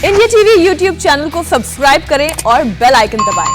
India TV YouTube channel को subscribe करें और बेल आइकन दबाएं।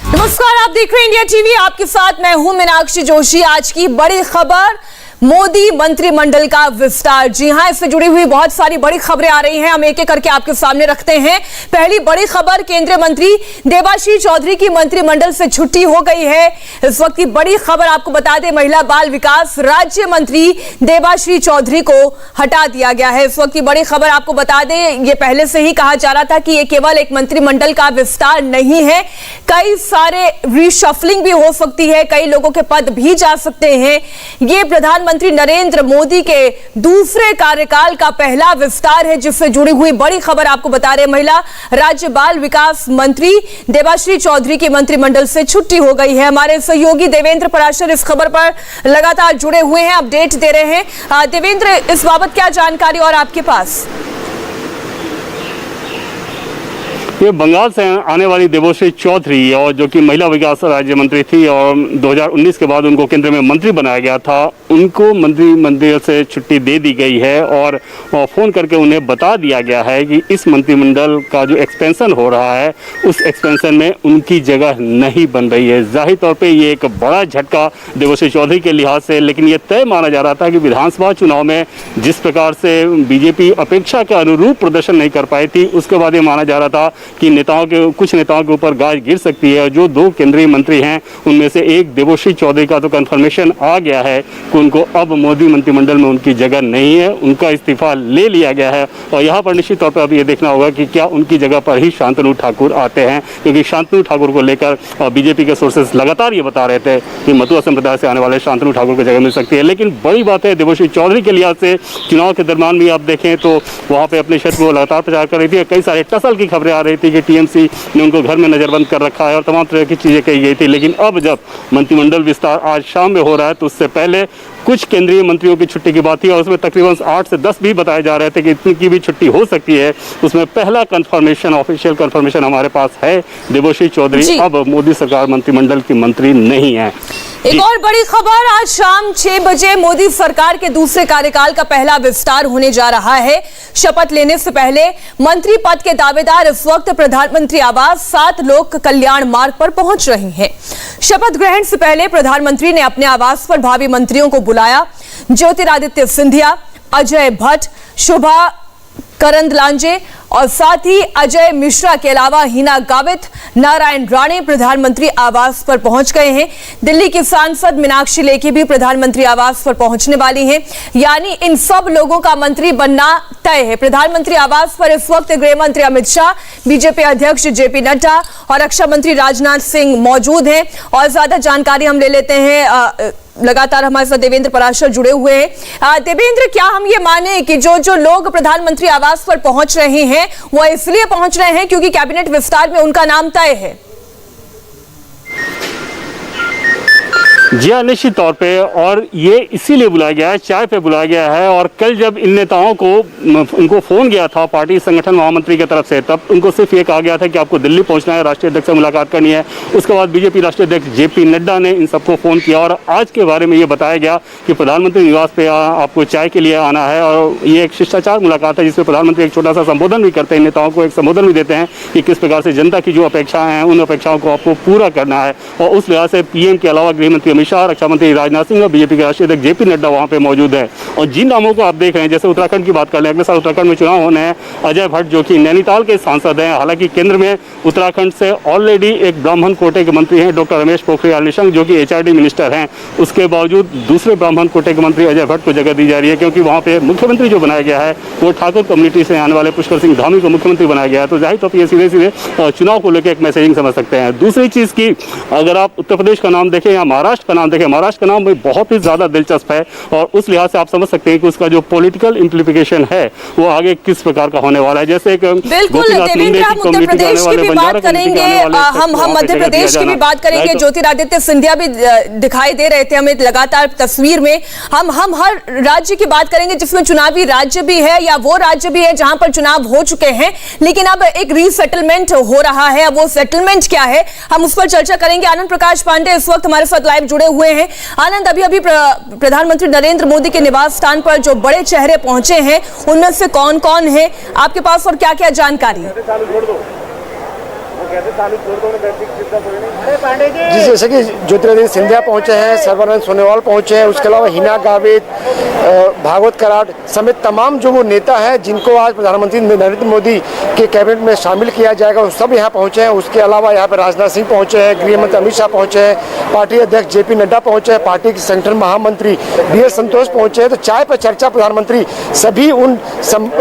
नमस्कार, आप देख रहे हैं इंडिया टीवी, आपके साथ मैं हूं मीनाक्षी जोशी। आज की बड़ी खबर, मोदी मंत्रिमंडल का विस्तार। जी हां, इससे जुड़ी हुई बहुत सारी बड़ी खबरें आ रही हैं, हम एक एक करके आपके सामने रखते हैं। पहली बड़ी खबर, केंद्रीय मंत्री देबाश्री चौधरी की मंत्रिमंडल से छुट्टी हो गई है। इस वक्त की बड़ी खबर आपको बता दें, महिला बाल विकास राज्य मंत्री देबाश्री चौधरी को हटा दिया गया है। इस वक्त की बड़ी खबर आपको बता दें, ये पहले से ही कहा जा रहा था कि ये केवल एक मंत्रिमंडल का विस्तार नहीं है, कई सारे रीशफलिंग भी हो सकती है, कई लोगों के पद भी जा सकते हैं। ये प्रधानमंत्री नरेंद्र मोदी के दूसरे कार्यकाल का पहला विस्तार है, जिससे जुड़ी हुई बड़ी खबर आपको बता रहे। महिला राज्य बाल विकास मंत्री देबाश्री चौधरी की मंत्रिमंडल से छुट्टी हो गई है। हमारे सहयोगी देवेंद्र पराशर इस खबर पर लगातार जुड़े हुए हैं, अपडेट दे रहे हैं। देवेंद्र, इस बाबत क्या जानकारी और आपके पास? ये बंगाल से आने वाली देबाश्री चौधरी, और जो कि महिला विकास राज्य मंत्री थी और 2019 के बाद उनको केंद्र में मंत्री बनाया गया था, उनको मंत्रिमंडल से छुट्टी दे दी गई है और फ़ोन करके उन्हें बता दिया गया है कि इस मंत्रिमंडल का जो एक्सपेंशन हो रहा है उस एक्सपेंशन में उनकी जगह नहीं बन रही है। जाहिर तौर पे ये एक बड़ा झटका देबाश्री चौधरी के लिहाज से, लेकिन ये तय माना जा रहा था कि विधानसभा चुनाव में जिस प्रकार से बीजेपी अपेक्षा के अनुरूप प्रदर्शन नहीं कर पाई थी, उसके बाद ये माना जा रहा था कि कुछ नेताओं के ऊपर गाज गिर सकती है। जो दो केंद्रीय मंत्री हैं उनमें से एक देबाश्री चौधरी का तो कंफर्मेशन आ गया है कि उनको अब मोदी मंत्रिमंडल में उनकी जगह नहीं है, उनका इस्तीफा ले लिया गया है। और यहाँ पर निश्चित तौर पर अब ये देखना होगा कि क्या उनकी जगह पर ही शांतनु ठाकुर आते हैं, क्योंकि शांतनु ठाकुर को लेकर बीजेपी के सोर्सेज लगातार ये बता रहे थे कि मतुआ संप्रदाय से आने वाले शांतनु ठाकुर को जगह मिल सकती है। लेकिन बड़ी बात है, देबाश्री चौधरी के लिहाज से चुनाव के दरमियान भी आप देखें तो वहाँ पर अपने क्षेत्र को लगातार प्रचार कर रही थी। कई सारे टसल की खबरें आ रही थी कि टीएमसी ने उनको घर में नजरबंद कर रखा है और तमाम तरह की चीजें कही गई थी। लेकिन अब जब मंत्रिमंडल विस्तार आज शाम में हो रहा है तो उससे पहले कुछ केंद्रीय मंत्रियों की छुट्टी की बात थी और उसमें तकरीबन 8 से 10 भी बताए जा रहे थे कि इतनी की भी छुट्टी हो सकती है। उसमें पहला कंफर्मेशन, ऑफिशियल कंफर्मेशन हमारे पास है, देबाश्री चौधरी अब मोदी सरकार मंत्रिमंडल की मंत्री नहीं है। एक और बड़ी खबर, आज शाम 6 बजे मोदी सरकार के दूसरे कार्यकाल का पहला विस्तार होने जा रहा है। शपथ लेने से पहले मंत्री पद के दावेदार इस वक्त प्रधानमंत्री आवास 7 लोक कल्याण मार्ग पर पहुंच रहे हैं। शपथ ग्रहण से पहले प्रधानमंत्री ने अपने आवास पर भावी मंत्रियों को बुलाया। ज्योतिरादित्य सिंधिया, अजय भट्ट, शोभा करंदलाजे और साथ ही अजय मिश्रा के अलावा हिना गावित, नारायण राणे प्रधानमंत्री आवास पर पहुंच गए हैं। दिल्ली की सांसद मीनाक्षी लेखी भी प्रधानमंत्री आवास पर पहुंचने वाली हैं। यानी इन सब लोगों का मंत्री बनना तय है। प्रधानमंत्री आवास पर इस वक्त गृह मंत्री अमित शाह, बीजेपी अध्यक्ष जेपी नड्डा और रक्षा मंत्री राजनाथ सिंह मौजूद हैं। और ज्यादा जानकारी हम ले लेते हैं, लगातार हमारे साथ देवेंद्र पराशर जुड़े हुए हैं। देवेंद्र, क्या हम ये माने कि जो लोग प्रधानमंत्री आवास पर पहुंच रहे हैं वो इसलिए पहुंच रहे हैं क्योंकि कैबिनेट विस्तार में उनका नाम तय है? जी हाँ, निश्चित तौर पे, और ये इसीलिए बुलाया गया है, चाय पे बुलाया गया है। और कल जब इन नेताओं को उनको फोन गया था पार्टी संगठन महामंत्री की तरफ से, तब उनको सिर्फ ये कहा गया था कि आपको दिल्ली पहुंचना है, राष्ट्रीय अध्यक्ष से मुलाकात करनी है। उसके बाद बीजेपी राष्ट्रीय अध्यक्ष जेपी नड्डा ने इन सबको फोन किया और आज के बारे में ये बताया गया कि प्रधानमंत्री निवास पे आपको चाय के लिए आना है। और ये एक शिष्टाचार मुलाकात है जिसमें प्रधानमंत्री एक छोटा सा संबोधन भी करते हैं, नेताओं को एक संबोधन भी देते हैं कि किस प्रकार से जनता की जो अपेक्षाएं हैं उन अपेक्षाओं को आपको पूरा करना है। और उस लिहाज से पीएम के अलावा गृह मंत्री अमित शाह, रक्षा मंत्री राजनाथ सिंह और बीजेपी के राष्ट्रीय अध्यक्ष जेपी नड्डा वहां पे मौजूद है। और जिन नामों को आप देख रहे हैं, जैसे उत्तराखंड की बात कर लें, अगले साल उत्तराखंड में चुनाव होने हैं। अजय भट्ट जो कि नैनीताल के सांसद हैं, हालांकि केंद्र में उत्तराखंड से ऑलरेडी एक ब्राह्मण कोटे के मंत्री हैं डॉक्टर रमेश पोखरियाल निशंक, जो कि एचआरडी मिनिस्टर हैं। उसके बावजूद दूसरे ब्राह्मण कोटे के मंत्री अजय भट्ट को जगह दी जा रही है, क्योंकि वहाँ पे मुख्यमंत्री जो बनाया गया है वो ठाकुर कम्युनिटी से आने वाले पुष्कर सिंह धामी को मुख्यमंत्री बनाया गया है। तो जाहिर तौर पर ये सीधे सीधे चुनाव को लेकर एक मैसेजिंग समझ सकते हैं। दूसरी चीज़ की, अगर आप उत्तर प्रदेश का नाम देखें या महाराष्ट्र का नाम देखें, महाराष्ट्र का नाम भी बहुत ही ज़्यादा दिलचस्प है और उस लिहाज से आप समझ सकते हैं कि उसका जो पॉलिटिकल इम्प्लीकेशन है वो आगे किस प्रकार का होने वाला है। जैसे एक बिल्कुल देवेंद्र, हम उत्तर प्रदेश की भी बात करेंगे, हम मध्य प्रदेश की भी बात करेंगे। ज्योतिरादित्य सिंधिया भी दिखाई दे रहे थे हमें लगातार तस्वीर में। हम हर राज्य की बात करेंगे जिसमें चुनावी राज्य भी है या वो राज्य भी है जहां पर चुनाव हो चुके हैं, लेकिन अब एक रीसेटलमेंट हो रहा है। अब वो सेटलमेंट क्या है, हम उस पर चर्चा करेंगे। आनंद प्रकाश पांडे इस वक्त हमारे साथ लाइव जुड़े हुए हैं। आनंद, अभी प्रधानमंत्री नरेंद्र मोदी के निवास स्थान पर जो बड़े चेहरे पहुंचे हैं उनमें से कौन कौन है आपके पास और क्या क्या जानकारी है? जी, जैसे कि ज्योतिरादित्य सिंधिया पहुंचे हैं, सर्बानंद सोनोवाल पहुंचे हैं, उसके अलावा हिना गावित, भागवत कराड़ समेत तमाम जो वो नेता हैं जिनको आज प्रधानमंत्री नरेंद्र मोदी के कैबिनेट में शामिल किया जाएगा, वो सब यहाँ पहुंचे हैं। उसके अलावा यहाँ पर राजनाथ सिंह पहुंचे हैं, गृह मंत्री अमित शाह पहुंचे हैं, पार्टी अध्यक्ष जेपी नड्डा पहुंचे हैं, पार्टी के संगठन महामंत्री बी.एल. संतोष पहुंचे हैं। तो चाय पर चर्चा प्रधानमंत्री सभी उन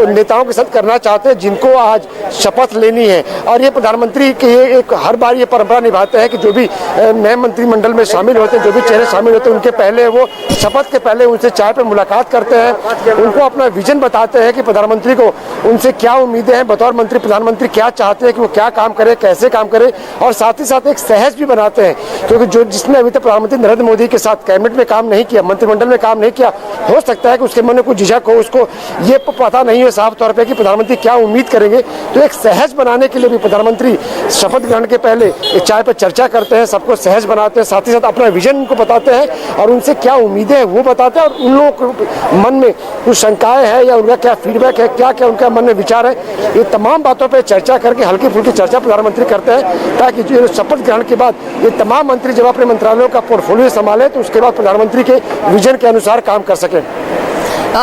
नेताओं के साथ करना चाहते हैं जिनको आज शपथ लेनी है। और ये प्रधानमंत्री के एक हर बार ये परंपरा निभाते हैं कि जो भी नए मंत्रिमंडल में शामिल होते हैं, जो भी चेहरे शामिल होते हैं, उनके पहले वो शपथ के पहले उनसे चाय पर मुलाकात करते हैं, उनको अपना विजन बताते हैं कि प्रधानमंत्री को उनसे क्या उम्मीदें हैं, बतौर मंत्री प्रधानमंत्री क्या चाहते हैं कि वो क्या काम करे, कैसे काम करे, और साथ ही साथ एक सहज भी बनाते हैं। क्योंकि जो जिसने अभी तक प्रधानमंत्री नरेंद्र मोदी के साथ कैबिनेट में काम नहीं किया, मंत्रिमंडल में काम नहीं किया, हो सकता है कि उसके मन में कुछ झिझक हो, उसको ये पता नहीं हो साफ तौर पर कि प्रधानमंत्री क्या उम्मीद करेंगे। तो एक सहज बनाने के लिए भी प्रधानमंत्री शपथ ग्रहण के पहले एक चाय पर चर्चा करते हैं, सबको सहज बनाते हैं, साथ ही साथ अपना विजन उनको बताते हैं और उनसे क्या उम्मीदें हैं वो बताते हैं, और उन लोगों के मन में कुछ शंकाएं हैं या उनका क्या फीडबैक है, क्या क्या उनका मन में विचार है, ये तमाम बातों पर चर्चा करके हल्की फुल्की चर्चा प्रधानमंत्री करते हैं, ताकि जो शपथ ग्रहण के बाद ये तमाम मंत्री जब अपने मंत्रालयों का पोर्टफोलियो संभाले तो उसके बाद प्रधानमंत्री के विजन के अनुसार काम कर सकें।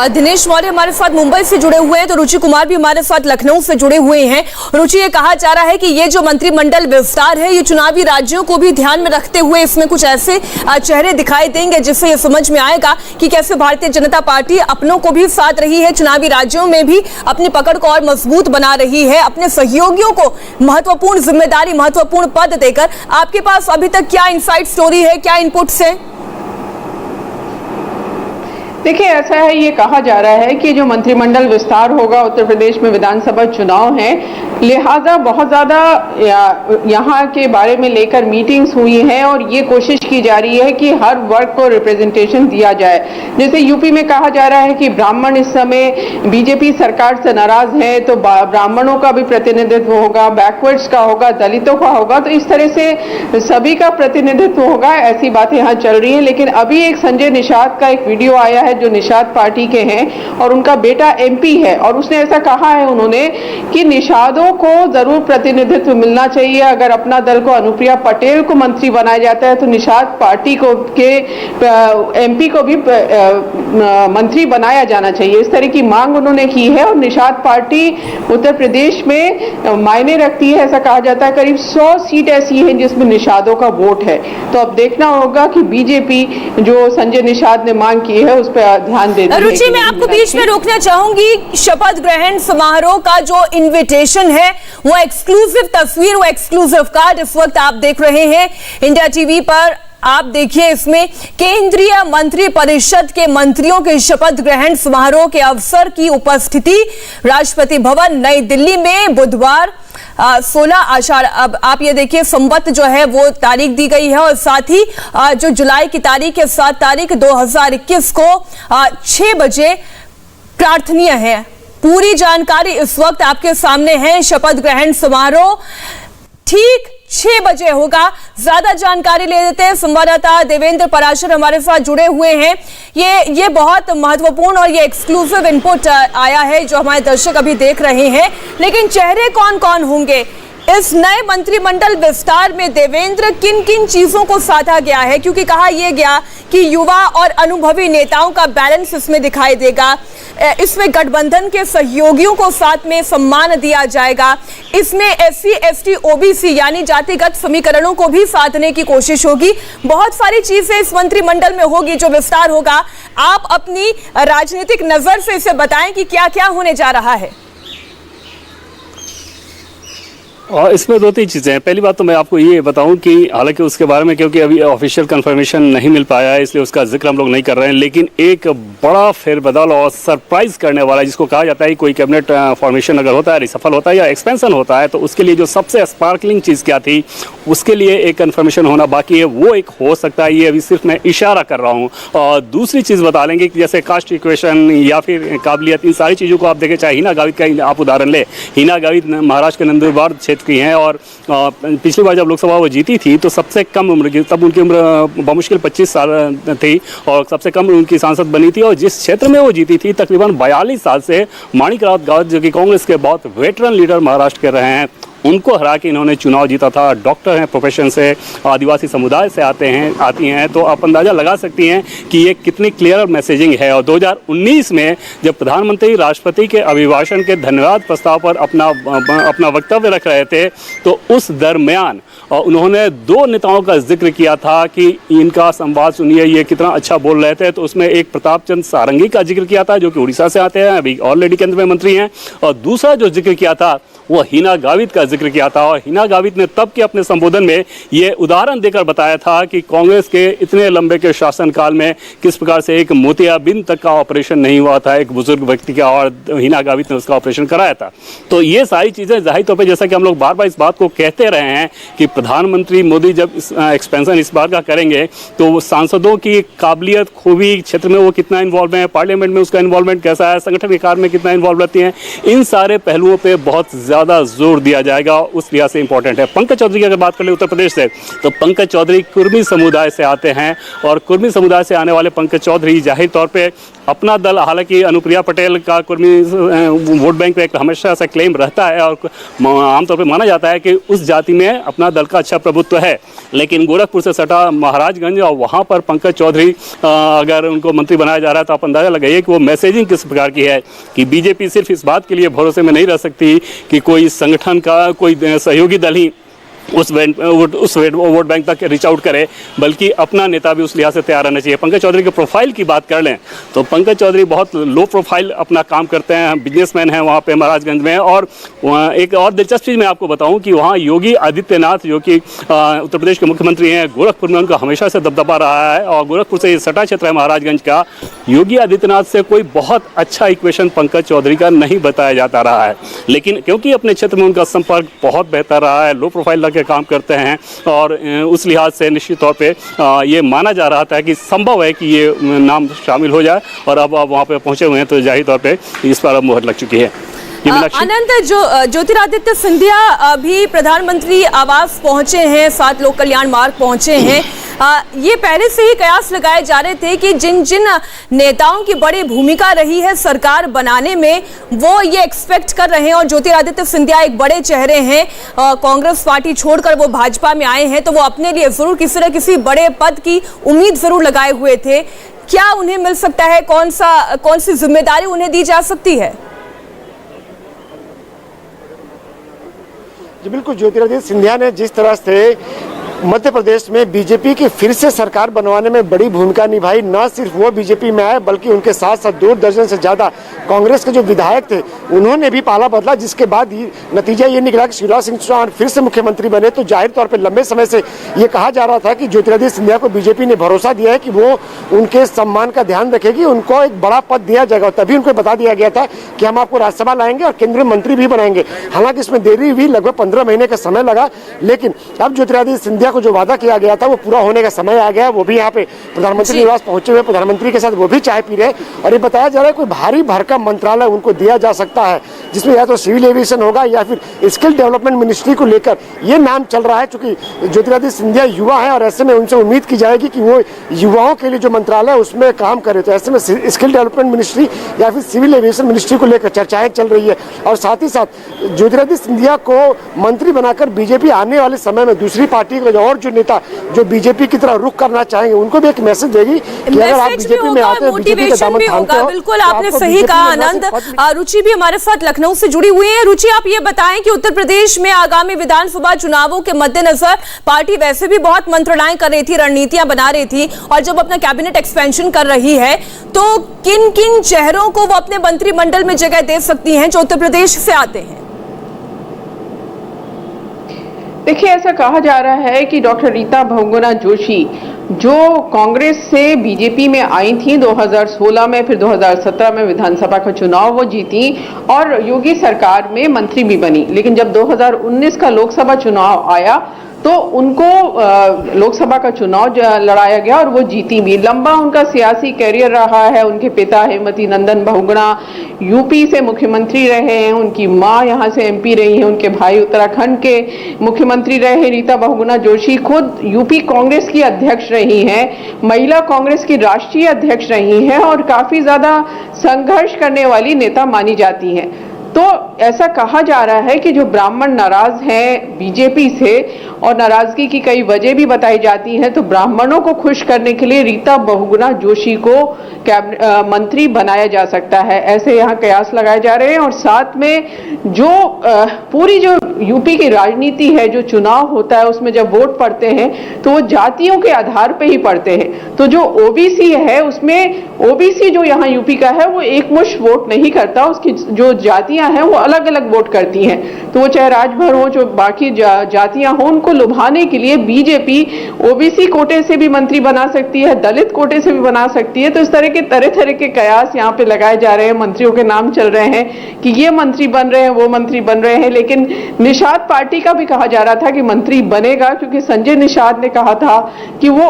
दिनेश मौर्य हमारे साथ मुंबई से जुड़े हुए हैं, तो रुचि कुमार भी हमारे साथ लखनऊ से जुड़े हुए हैं। रुचि, ये कहा जा रहा है कि ये जो मंत्रिमंडल विस्तार है ये चुनावी राज्यों को भी ध्यान में रखते हुए इसमें कुछ ऐसे चेहरे दिखाई देंगे जिससे ये समझ में आएगा कि कैसे भारतीय जनता पार्टी अपनों को भी साथ रही है, चुनावी राज्यों में भी अपनी पकड़ को और मजबूत बना रही है, अपने सहयोगियों को महत्वपूर्ण जिम्मेदारी, महत्वपूर्ण पद देकर। आपके पास अभी तक क्या इनसाइड स्टोरी है, क्या इनपुट्स है? देखिए, ऐसा है, ये कहा जा रहा है कि जो मंत्रिमंडल विस्तार होगा, उत्तर प्रदेश में विधानसभा चुनाव है, लिहाजा बहुत ज़्यादा यहाँ के बारे में लेकर मीटिंग्स हुई हैं और ये कोशिश की जा रही है कि हर वर्ग को रिप्रेजेंटेशन दिया जाए। जैसे यूपी में कहा जा रहा है कि ब्राह्मण इस समय बीजेपी सरकार से नाराज है, तो ब्राह्मणों का भी प्रतिनिधित्व होगा, बैकवर्ड्स का होगा, दलितों का होगा, तो इस तरह से सभी का प्रतिनिधित्व होगा, ऐसी बातें यहाँ चल रही हैं। लेकिन अभी एक संजय निषाद का एक वीडियो आया है जो निषाद पार्टी के हैं और उनका बेटा एमपी है, और उसने ऐसा कहा है उन्होंने कि निषादों को जरूर प्रतिनिधित्व मिलना चाहिए। अगर अपना दल को अनुप्रिया पटेल को मंत्री बनाया जाता है तो निषाद पार्टी को के एमपी को भी मंत्री बनाया जाना चाहिए, इस तरह की मांग उन्होंने की है। और निषाद पार्टी उत्तर प्रदेश में मायने रखती है, ऐसा कहा जाता है करीब 100 सीट ऐसी हैं जिसमें निषादों का वोट है। तो अब देखना होगा कि बीजेपी जो संजय निषाद ने मांग की है उस पर ध्यान देती है। रुचि, मैं आपको बीच में रोकना चाहूंगी। शपथ ग्रहण समारोह का जो इनविटेशन है, वो एक्सक्लूसिव तस्वीर, वो एक्सक्लूसिव कार्ड इस वक्त आप देख रहे हैं इंडिया टीवी पर। आप देखिए, इसमें केंद्रीय मंत्री परिषद के मंत्रियों के शपथ ग्रहण समारोह के अवसर की उपस्थिति राष्ट्रपति भवन नई दिल्ली में बुधवार 16 आषाढ़, अब आप ये देखिए संवत जो है वो तारीख दी गई है, और साथ ही जो जुलाई की तारीख है 7 तारीख 2021 को 6 बजे प्रार्थनीय है। पूरी जानकारी इस वक्त आपके सामने है। शपथ ग्रहण समारोह ठीक 6 बजे होगा। ज्यादा जानकारी ले लेते हैं, संवाददाता देवेंद्र पराशर हमारे साथ जुड़े हुए हैं। ये बहुत महत्वपूर्ण और ये एक्सक्लूसिव इनपुट आया है जो हमारे दर्शक अभी देख रहे हैं। लेकिन चेहरे कौन कौन होंगे इस नए मंत्रिमंडल विस्तार में? देवेंद्र, किन किन चीजों को साधा गया है? क्योंकि कहा यह गया कि युवा और अनुभवी नेताओं का बैलेंस इसमें दिखाई देगा, इसमें गठबंधन के सहयोगियों को साथ में सम्मान दिया जाएगा, इसमें SC ST OBC यानी जातिगत समीकरणों को भी साधने की कोशिश होगी। बहुत सारी चीजें इस मंत्रिमंडल में होगी जो विस्तार होगा। आप अपनी राजनीतिक नजर से इसे बताएं कि क्या क्या होने जा रहा है। और इसमें 2-3 चीज़ें हैं। पहली बात तो मैं आपको ये बताऊं कि हालांकि उसके बारे में क्योंकि अभी ऑफिशियल कंफर्मेशन नहीं मिल पाया है, इसलिए उसका जिक्र हम लोग नहीं कर रहे हैं, लेकिन एक बड़ा फेरबदल और सरप्राइज करने वाला, जिसको कहा जाता है कोई कैबिनेट फॉर्मेशन अगर होता है, रिसफल होता है या एक्सपेंशन होता है, तो उसके लिए जो सबसे स्पार्कलिंग चीज़ क्या थी उसके लिए एक कन्फर्मेशन होना बाकी है, वो एक हो सकता है। ये अभी सिर्फ मैं इशारा कर रहा हूँ। और दूसरी चीज़ बता लेंगे कि जैसे कास्ट इक्वेशन या फिर काबिलियत, इन सारी चीज़ों को आप देखें, चाहे हिना गावित का आप उदाहरण ले। हिना गावित महाराष्ट्र के नंदुरबार क्षेत्र चुकी हैं। और पिछली बार जब लोकसभा वो जीती थी तो सबसे कम उम्र की, तब उनकी उम्र बमुश्किल 25 साल थी और सबसे कम उनकी सांसद बनी थी। और जिस क्षेत्र में वो जीती थी तकरीबन 42 साल से माणिक राउत जो कि कांग्रेस के बहुत वेटरन लीडर महाराष्ट्र के रहे हैं, उनको हरा के इन्होंने चुनाव जीता था। डॉक्टर हैं प्रोफेशन से, आदिवासी समुदाय से आती हैं, तो आप अंदाज़ा लगा सकती हैं कि ये कितनी क्लियर मैसेजिंग है। और 2019 में जब प्रधानमंत्री राष्ट्रपति के अभिभाषण के धन्यवाद प्रस्ताव पर अपना वक्तव्य रख रहे थे तो उस दरमियान उन्होंने 2 नेताओं का जिक्र किया था कि इनका संवाद सुनिए, ये कितना अच्छा बोल रहे थे। तो उसमें एक प्रताप चंद्र सारंगी का जिक्र किया था जो कि उड़ीसा से आते हैं, अभी ऑलरेडी केंद्र में मंत्री हैं। और दूसरा जो जिक्र किया था वो हिना गावित का जिक्र किया था। और हिना गावित ने तब के अपने संबोधन में ये उदाहरण देकर बताया था कि कांग्रेस के इतने लंबे के शासनकाल में किस प्रकार से एक मोतियाबिंद तक का ऑपरेशन नहीं हुआ था एक बुजुर्ग व्यक्ति का, और हिना गावित ने उसका ऑपरेशन कराया था। तो ये सारी चीज़ें जाहिर तौर पर, जैसा कि हम लोग बार बार इस बात को कहते रहे हैं कि प्रधानमंत्री मोदी जब एक्सपेंशन इस बार का करेंगे तो सांसदों की काबिलियत, खूबी, क्षेत्र में वो कितना इन्वॉल्व है, पार्लियामेंट में उसका इन्वॉल्वमेंट कैसा है, संगठन के कार्य में कितना इन्वॉल्व रहती हैं, इन सारे पहलुओं पर बहुत ज़्यादा जोर दिया जाएगा। उस लिहाज से इंपॉर्टेंट है। पंकज चौधरी की अगर बात कर ले उत्तर प्रदेश से, तो पंकज चौधरी कुर्मी समुदाय से आते हैं और कुर्मी समुदाय से आने वाले पंकज चौधरी जाहिर तौर पे अपना दल, हालांकि अनुप्रिया पटेल का कुर्मी वोट बैंक पे एक हमेशा से क्लेम रहता है और आमतौर पे माना जाता है कि उस जाति में अपना दल का अच्छा प्रभुत्व है, लेकिन गोरखपुर से सटा महाराजगंज और वहाँ पर पंकज चौधरी अगर उनको मंत्री बनाया जा रहा है तो आप अंदाजा लगाइए कि वो मैसेजिंग किस प्रकार की है कि बीजेपी सिर्फ इस बात के लिए भरोसे में नहीं रह सकती कि कोई संगठन का कोई सहयोगी दल ही उस वोट बैंक तक रीच आउट करे, बल्कि अपना नेता भी उस लिहाज से तैयार रहना चाहिए। पंकज चौधरी के प्रोफाइल की बात कर लें तो पंकज चौधरी बहुत लो प्रोफाइल अपना काम करते हैं, बिजनेसमैन हैं वहाँ पे महाराजगंज में। और एक और दिलचस्प चीज़ मैं आपको बताऊँ कि वहाँ योगी आदित्यनाथ जो कि उत्तर प्रदेश के मुख्यमंत्री हैं, गोरखपुर में उनका हमेशा से दबदबा रहा है और गोरखपुर से सटा क्षेत्र है महाराजगंज का, योगी आदित्यनाथ से कोई बहुत अच्छा इक्वेशन पंकज चौधरी का नहीं बताया जाता रहा है। लेकिन क्योंकि अपने क्षेत्र में उनका संपर्क बहुत बेहतर रहा है, लो प्रोफाइल के काम करते हैं और उस लिहाज से निश्चित तौर पे ये माना जा रहा था कि संभव है कि ये नाम शामिल हो जाए। और अब आप वहाँ पे पहुँचे हुए हैं तो जाहिर तौर पे इस पर अब मुहर लग चुकी है। अनंत, ज्योतिरादित्य सिंधिया भी प्रधानमंत्री आवास पहुंचे हैं, 7 लोक कल्याण मार्ग पहुंचे हैं। ये पहले से ही कयास लगाए जा रहे थे कि जिन जिन नेताओं की बड़ी भूमिका रही है सरकार बनाने में, वो ये एक्सपेक्ट कर रहे हैं। और ज्योतिरादित्य सिंधिया एक बड़े चेहरे हैं, कांग्रेस पार्टी छोड़कर वो भाजपा में आए हैं, तो वो अपने लिए जरूर किसी न किसी बड़े पद की उम्मीद जरूर लगाए हुए थे। क्या उन्हें मिल सकता है? कौन सी जिम्मेदारी उन्हें दी जा सकती है? जी बिल्कुल, ज्योतिरादित्य सिंधिया ने जिस तरह से मध्य प्रदेश में बीजेपी की फिर से सरकार बनवाने में बड़ी भूमिका निभाई, न सिर्फ वो बीजेपी में आए बल्कि उनके साथ साथ 2 दर्जन से ज़्यादा कांग्रेस के जो विधायक थे उन्होंने भी पाला बदला, जिसके बाद नतीजा ये निकला कि शिवराज सिंह चौहान फिर से मुख्यमंत्री बने। तो जाहिर तौर पर लंबे समय से ये कहा जा रहा था कि ज्योतिरादित्य सिंधिया को बीजेपी ने भरोसा दिया है कि वो उनके सम्मान का ध्यान रखेगी, उनको एक बड़ा पद दिया जाएगा। तभी उनको बता दिया गया था कि हम आपको राज्यसभा लाएंगे और केंद्रीय मंत्री भी बनाएंगे। हालांकि इसमें देरी हुई, लगभग 15 महीने का समय लगा, लेकिन अब ज्योतिरादित्य सिंधिया को जो वादा किया गया था वो पूरा होने का समय आ गया। वो भी यहाँ पे प्रधानमंत्री निवास पहुंचे हुए, प्रधानमंत्री के साथ वो भी चाय पी रहे और ये बताया जा रहा है कोई भारी भरकम मंत्रालय उनको दिया जा सकता है, जिसमें या तो सिविल एविएशन होगा या फिर स्किल डेवलपमेंट मिनिस्ट्री को लेकर ये नाम चल रहा है। चूंकि ज्योतिरादित्य सिंधिया युवा है और ऐसे में उनसे उम्मीद की जाएगी कि वो युवाओं के लिए जो मंत्रालय उसमें काम करे, तो ऐसे में स्किल डेवलपमेंट मिनिस्ट्री या फिर सिविल एविएशन मिनिस्ट्री को लेकर चर्चाएं चल रही है। और साथ ही साथ ज्योतिरादित्य सिंधिया को मंत्री बनाकर बीजेपी आने वाले समय में दूसरी पार्टी के और जो नेता जो बीजेपी की तरह रुख करना चाहेंगे उनको भी एक मैसेज देगी कि अगर आप बीजेपी में आते हैं बीजेपी का दामन थामते हो। बिल्कुल आपने सही कहा आनंद। रुचि भी हमारे साथ लखनऊ से जुड़ी हुई है। रुचि, आप ये बताएं कि उत्तर प्रदेश में आगामी विधानसभा चुनावों के मद्देनजर पार्टी वैसे भी बहुत मंत्रणाएं कर रही थी, रणनीतियां बना रही थी और जब अपना कैबिनेट एक्सपेंशन कर रही है तो किन किन चेहरों को वो अपने मंत्रिमंडल में जगह दे सकती हैं जो उत्तर प्रदेश से आते हैं? देखिए, ऐसा कहा जा रहा है कि डॉक्टर रीता बहुगुणा जोशी जो कांग्रेस से बीजेपी में आई थी 2016 में, फिर 2017 में विधानसभा का चुनाव वो जीती और योगी सरकार में मंत्री भी बनी, लेकिन जब 2019 का लोकसभा चुनाव आया तो उनको लोकसभा का चुनाव लड़ाया गया और वो जीती भी। लंबा उनका सियासी कैरियर रहा है। उनके पिता हेमवती नंदन बहुगुणा यूपी से मुख्यमंत्री रहे हैं, उनकी माँ यहाँ से एमपी रही हैं, उनके भाई उत्तराखंड के मुख्यमंत्री रहे हैं। रीता बहुगुणा जोशी खुद यूपी कांग्रेस की अध्यक्ष रही हैं, महिला कांग्रेस की राष्ट्रीय अध्यक्ष रही हैं और काफी ज्यादा संघर्ष करने वाली नेता मानी जाती हैं। तो ऐसा कहा जा रहा है कि जो ब्राह्मण नाराज हैं बीजेपी से और नाराजगी की कई वजह भी बताई जाती हैं, तो ब्राह्मणों को खुश करने के लिए रीता बहुगुणा जोशी को मंत्री बनाया जा सकता है, ऐसे यहाँ कयास लगाए जा रहे हैं। और साथ में जो पूरी जो यूपी की राजनीति है, जो चुनाव होता है उसमें जब वोट पड़ते हैं तो वो जातियों के आधार पे ही पड़ते हैं। तो जो ओबीसी है उसमें ओबीसी जो यहाँ यूपी का है वो एकमुश्त वोट नहीं करता, उसकी जो जातियां हैं वो अलग अलग वोट करती हैं। तो वो चाहे राजभर हो, जो बाकी जातियां हो, उनको लुभाने के लिए बीजेपी ओबीसी कोटे से भी मंत्री बना सकती है, दलित कोटे से भी बना सकती है। तो इस तरह के कयास यहाँ पे लगाए जा रहे हैं, मंत्रियों के नाम चल रहे हैं कि ये मंत्री बन रहे हैं, वो मंत्री बन रहे हैं। लेकिन निषाद पार्टी का भी कहा जा रहा था कि मंत्री बनेगा, क्योंकि संजय निषाद ने कहा था कि वो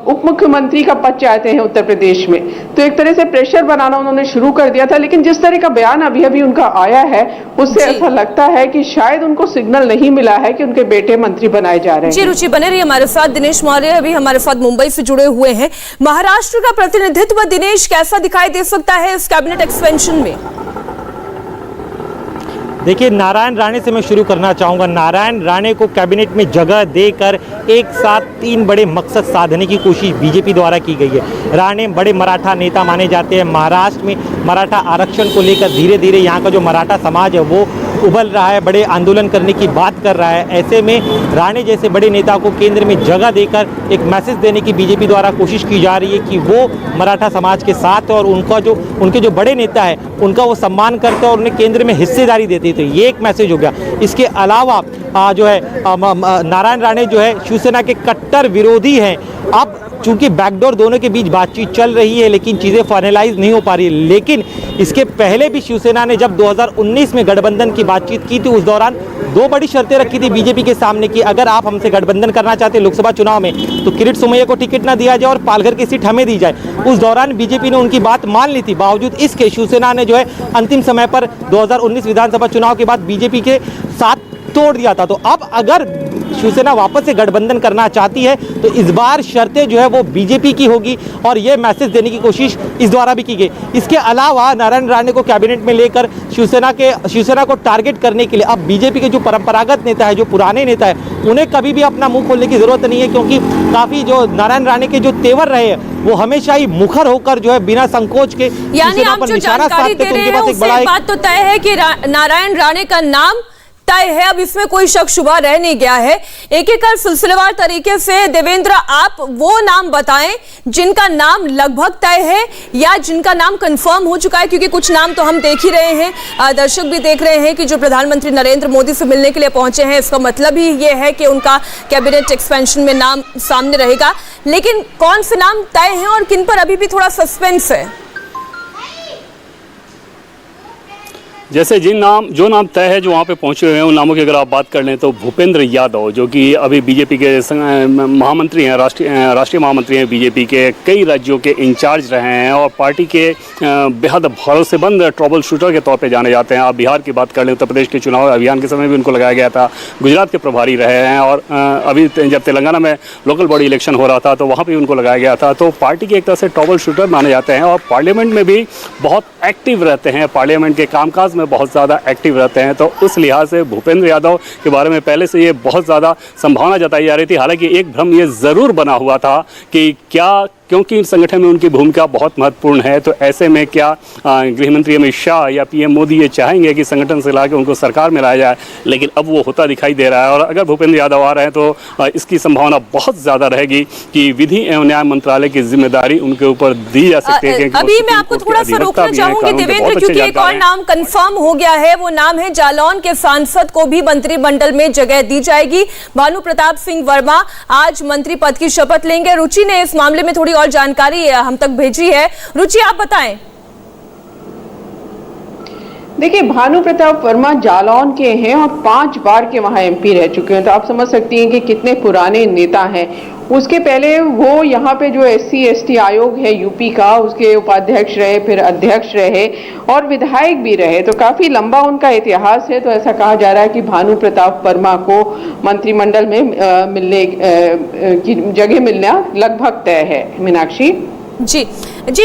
उप मुख्यमंत्री का पद चाहते हैं उत्तर प्रदेश में। तो एक तरह से प्रेशर बनाना उन्होंने शुरू कर दिया था। लेकिन जिस तरह का बयान अभी अभी उनका आया है उससे ऐसा लगता है कि शायद उनको सिग्नल नहीं मिला है कि उनके बेटे मंत्री बनाए जा रहे हैं। जी रुचि, बने रही हमारे साथ। दिनेश मौर्य अभी हमारे साथ मुंबई से जुड़े हुए हैं। महाराष्ट्र का प्रतिनिधित्व दिनेश कैसा दिखाई दे सकता है इस कैबिनेट एक्सपेंशन में? देखिए, नारायण राणे से मैं शुरू करना चाहूँगा। नारायण राणे को कैबिनेट में जगह देकर एक साथ 3 बड़े मकसद साधने की कोशिश बीजेपी द्वारा की गई है। राणे बड़े मराठा नेता माने जाते हैं। महाराष्ट्र में मराठा आरक्षण को लेकर धीरे धीरे यहाँ का जो मराठा समाज है वो उभल रहा है, बड़े आंदोलन करने की बात कर रहा है। ऐसे में राणे जैसे बड़े नेता को केंद्र में जगह देकर एक मैसेज देने की बीजेपी द्वारा कोशिश की जा रही है कि वो मराठा समाज के साथ और उनके जो बड़े नेता है उनका वो सम्मान करते हैं और उन्हें केंद्र में हिस्सेदारी देते हैं। तो ये एक मैसेज हो गया। इसके अलावा जो है नारायण राणे जो है शिवसेना के कट्टर विरोधी हैं। अब चूंकि बैकडोर दोनों के बीच बातचीत चल रही है लेकिन चीज़ें फाइनलाइज नहीं हो पा रही है। लेकिन इसके पहले भी शिवसेना ने जब 2019 में गठबंधन की बातचीत की थी, उस दौरान 2 बड़ी शर्तें रखी थी बीजेपी के सामने कि अगर आप हमसे गठबंधन करना चाहते हैं लोकसभा चुनाव में तो किरीट सोमैया को टिकट ना दिया जाए और पालघर की सीट हमें दी जाए। उस दौरान बीजेपी ने उनकी बात मान ली थी। बावजूद इसके शिवसेना ने जो है अंतिम समय पर 2019 विधानसभा चुनाव के बाद बीजेपी के साथ तोड़ दिया था। तो अब अगर शिवसेना वापस से गठबंधन करना चाहती है तो इस बार शर्तें जो है वो बीजेपी की होगी और ये मैसेज देने की कोशिश इस द्वारा भी की गई। इसके अलावा नारायण राणे को कैबिनेट में लेकर शिवसेना को टारगेट करने के लिए अब बीजेपी के जो परंपरागत नेता है, जो पुराने नेता है, उन्हें कभी भी अपना मुंह खोलने की जरूरत नहीं है, क्योंकि काफी जो नारायण राणे के जो तेवर रहे हैं वो हमेशा ही मुखर होकर जो है बिना संकोच के यानी आप जो जानकारी दे रहे हैं उससे बात तो तय है कि नारायण राणे का नाम तय है। अब इसमें कोई शक शुबा रह नहीं गया है। एक एक कर सिलसिलेवार तरीके से देवेंद्र आप वो नाम बताएं जिनका नाम लगभग तय है या जिनका नाम कंफर्म हो चुका है, क्योंकि कुछ नाम तो हम देख ही रहे हैं, दर्शक भी देख रहे हैं कि जो प्रधानमंत्री नरेंद्र मोदी से मिलने के लिए पहुंचे हैं, इसका मतलब ही ये है कि उनका कैबिनेट एक्सपेंशन में नाम सामने रहेगा। लेकिन कौन से नाम तय हैं और किन पर अभी भी थोड़ा सस्पेंस है? जैसे जो नाम तय है, जो वहाँ पे पहुँचे हुए हैं, उन नामों की अगर आप बात कर लें तो भूपेंद्र यादव, जो कि अभी बीजेपी के महामंत्री हैं, राष्ट्रीय महामंत्री हैं बीजेपी के, कई राज्यों के इंचार्ज रहे हैं और पार्टी के बेहद भरोसेमंद ट्रबल शूटर के तौर पे जाने जाते हैं। आप बिहार की बात कर लें, उत्तर प्रदेश के चुनाव अभियान के समय भी उनको लगाया गया था, गुजरात के प्रभारी रहे हैं और अभी जब तेलंगाना में लोकल बॉडी इलेक्शन हो रहा था तो वहाँ पर उनको लगाया गया था। तो पार्टी के एक तरह से ट्रबल शूटर माने जाते हैं और पार्लियामेंट में भी बहुत एक्टिव रहते हैं, पार्लियामेंट के कामकाज में बहुत ज़्यादा एक्टिव रहते हैं। तो उस लिहाज से भूपेंद्र यादव के बारे में पहले से ये बहुत ज़्यादा संभावना जताई जा रही थी। हालांकि एक भ्रम ये ज़रूर बना हुआ था कि क्या, क्योंकि इस संगठन में उनकी भूमिका बहुत महत्वपूर्ण है, तो ऐसे में क्या गृह मंत्री अमित शाह या पीएम मोदी ये चाहेंगे कि संगठन से लाकर उनको सरकार में लाया जाए। लेकिन अब वो होता दिखाई दे रहा है और अगर भूपेंद्र यादव आ रहे हैं तो इसकी संभावना बहुत ज़्यादा रहेगी कि विधि एवं न्याय मंत्रालय की जिम्मेदारी उनके ऊपर दी जा सकती है। अभी मैं आपको थोड़ा सा रोकना चाहूंगी देवेंद्र, क्योंकि एक और नाम कंफर्म हो गया है। वो नाम है जालौन के सांसद को भी मंत्रिमंडल में जगह दी जाएगी। भानु प्रताप सिंह वर्मा आज मंत्री पद की शपथ लेंगे। रुचि ने इस मामले में थोड़ी और जानकारी हम तक भेजी है। रुचि, आप बताएं। देखिए, भानु प्रताप वर्मा जालौन के हैं और 5 बार के वहाँ एमपी रह चुके हैं, तो आप समझ सकती हैं कि कितने पुराने नेता हैं। उसके पहले वो यहाँ पे जो SC/ST आयोग है यूपी का, उसके उपाध्यक्ष रहे, फिर अध्यक्ष रहे और विधायक भी रहे, तो काफ़ी लंबा उनका इतिहास है। तो ऐसा कहा जा रहा है कि भानु प्रताप वर्मा को मंत्रिमंडल में मिलने की जगह मिलना लगभग तय है। मीनाक्षी जी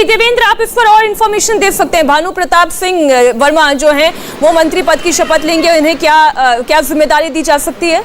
देवेंद्र, आप इस पर और इन्फॉर्मेशन दे सकते हैं? भानु प्रताप सिंह वर्मा जो हैं वो मंत्री पद की शपथ लेंगे, इन्हें क्या जिम्मेदारी दी जा सकती है?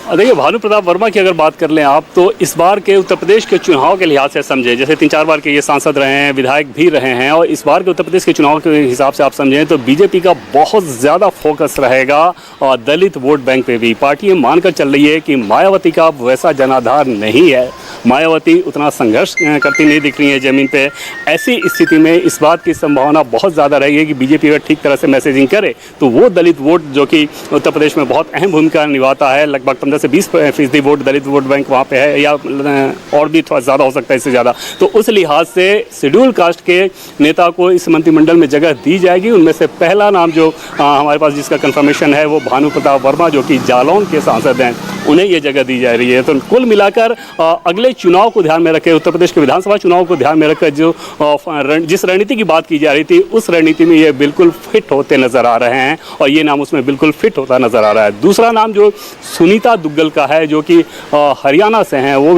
देखिए, भानु प्रताप वर्मा की अगर बात कर लें आप, तो इस बार के उत्तर प्रदेश के चुनाव के लिहाज से समझें, जैसे 3-4 बार के ये सांसद रहे हैं, विधायक भी रहे हैं, और इस बार के उत्तर प्रदेश के चुनाव के हिसाब से आप समझें तो बीजेपी का बहुत ज़्यादा फोकस रहेगा और दलित वोट बैंक पे भी। पार्टी ये मानकर चल रही है कि मायावती का वैसा जनाधार नहीं है, मायावती उतना संघर्ष करती नहीं दिख रही है ज़मीन पे। ऐसी स्थिति में इस बात की संभावना बहुत ज़्यादा रहेगी कि बीजेपी अगर ठीक तरह से मैसेजिंग करे तो वो दलित वोट, जो कि उत्तर प्रदेश में बहुत अहम भूमिका निभाता है, लगभग 15 से 20% वोट दलित वोट बैंक वहाँ पे है, या और भी थोड़ा ज़्यादा हो सकता है इससे ज़्यादा, तो उस लिहाज से शेड्यूल कास्ट के नेता को इस मंत्रिमंडल में जगह दी जाएगी। उनमें से पहला नाम जो हमारे पास जिसका कंफर्मेशन है वो भानु प्रताप वर्मा, जो कि जालौन के सांसद हैं, उन्हें ये जगह दी जा रही है। तो कुल मिलाकर अगले चुनाव को ध्यान में रखे, उत्तर प्रदेश के विधानसभा चुनाव को ध्यान में रखकर जो जिस रणनीति की बात की जा रही थी, उस रणनीति में ये बिल्कुल फिट होते नजर आ रहे हैं और ये नाम उसमें बिल्कुल फिट होता नजर आ रहा है। दूसरा नाम जो सुनीता दुग्गल का है, जो कि हरियाणा से हैं, वो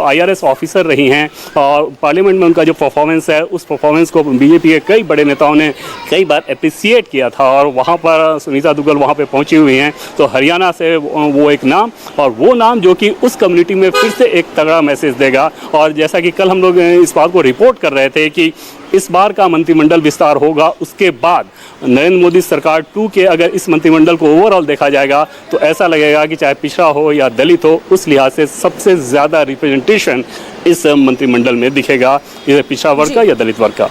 IRS ऑफिसर रही हैं और पार्लियामेंट में उनका जो परफॉर्मेंस है, उस परफॉर्मेंस को बीजेपी के कई बड़े नेताओं ने कई बार अप्रिसिएट किया था और वहाँ पर सुनीता दुग्गल वहाँ पर पहुँची हुई हैं। तो हरियाणा से वो एक नाम, और वो नाम जो कि उस कम्युनिटी में फिर से एक तगड़ा मैसेज देगा। और जैसा कि कल हम लोग इस बात को रिपोर्ट कर रहे थे कि इस बार का मंत्रिमंडल विस्तार होगा, उसके बाद नरेंद्र मोदी सरकार 2 के अगर इस मंत्रिमंडल को ओवरऑल देखा जाएगा तो ऐसा लगेगा कि चाहे पिछड़ा हो या दलित हो, उस लिहाज से सबसे ज़्यादा रिप्रेजेंटेशन इस मंत्रिमंडल में दिखेगा, ये पिछड़ा वर्ग का या दलित वर्ग का।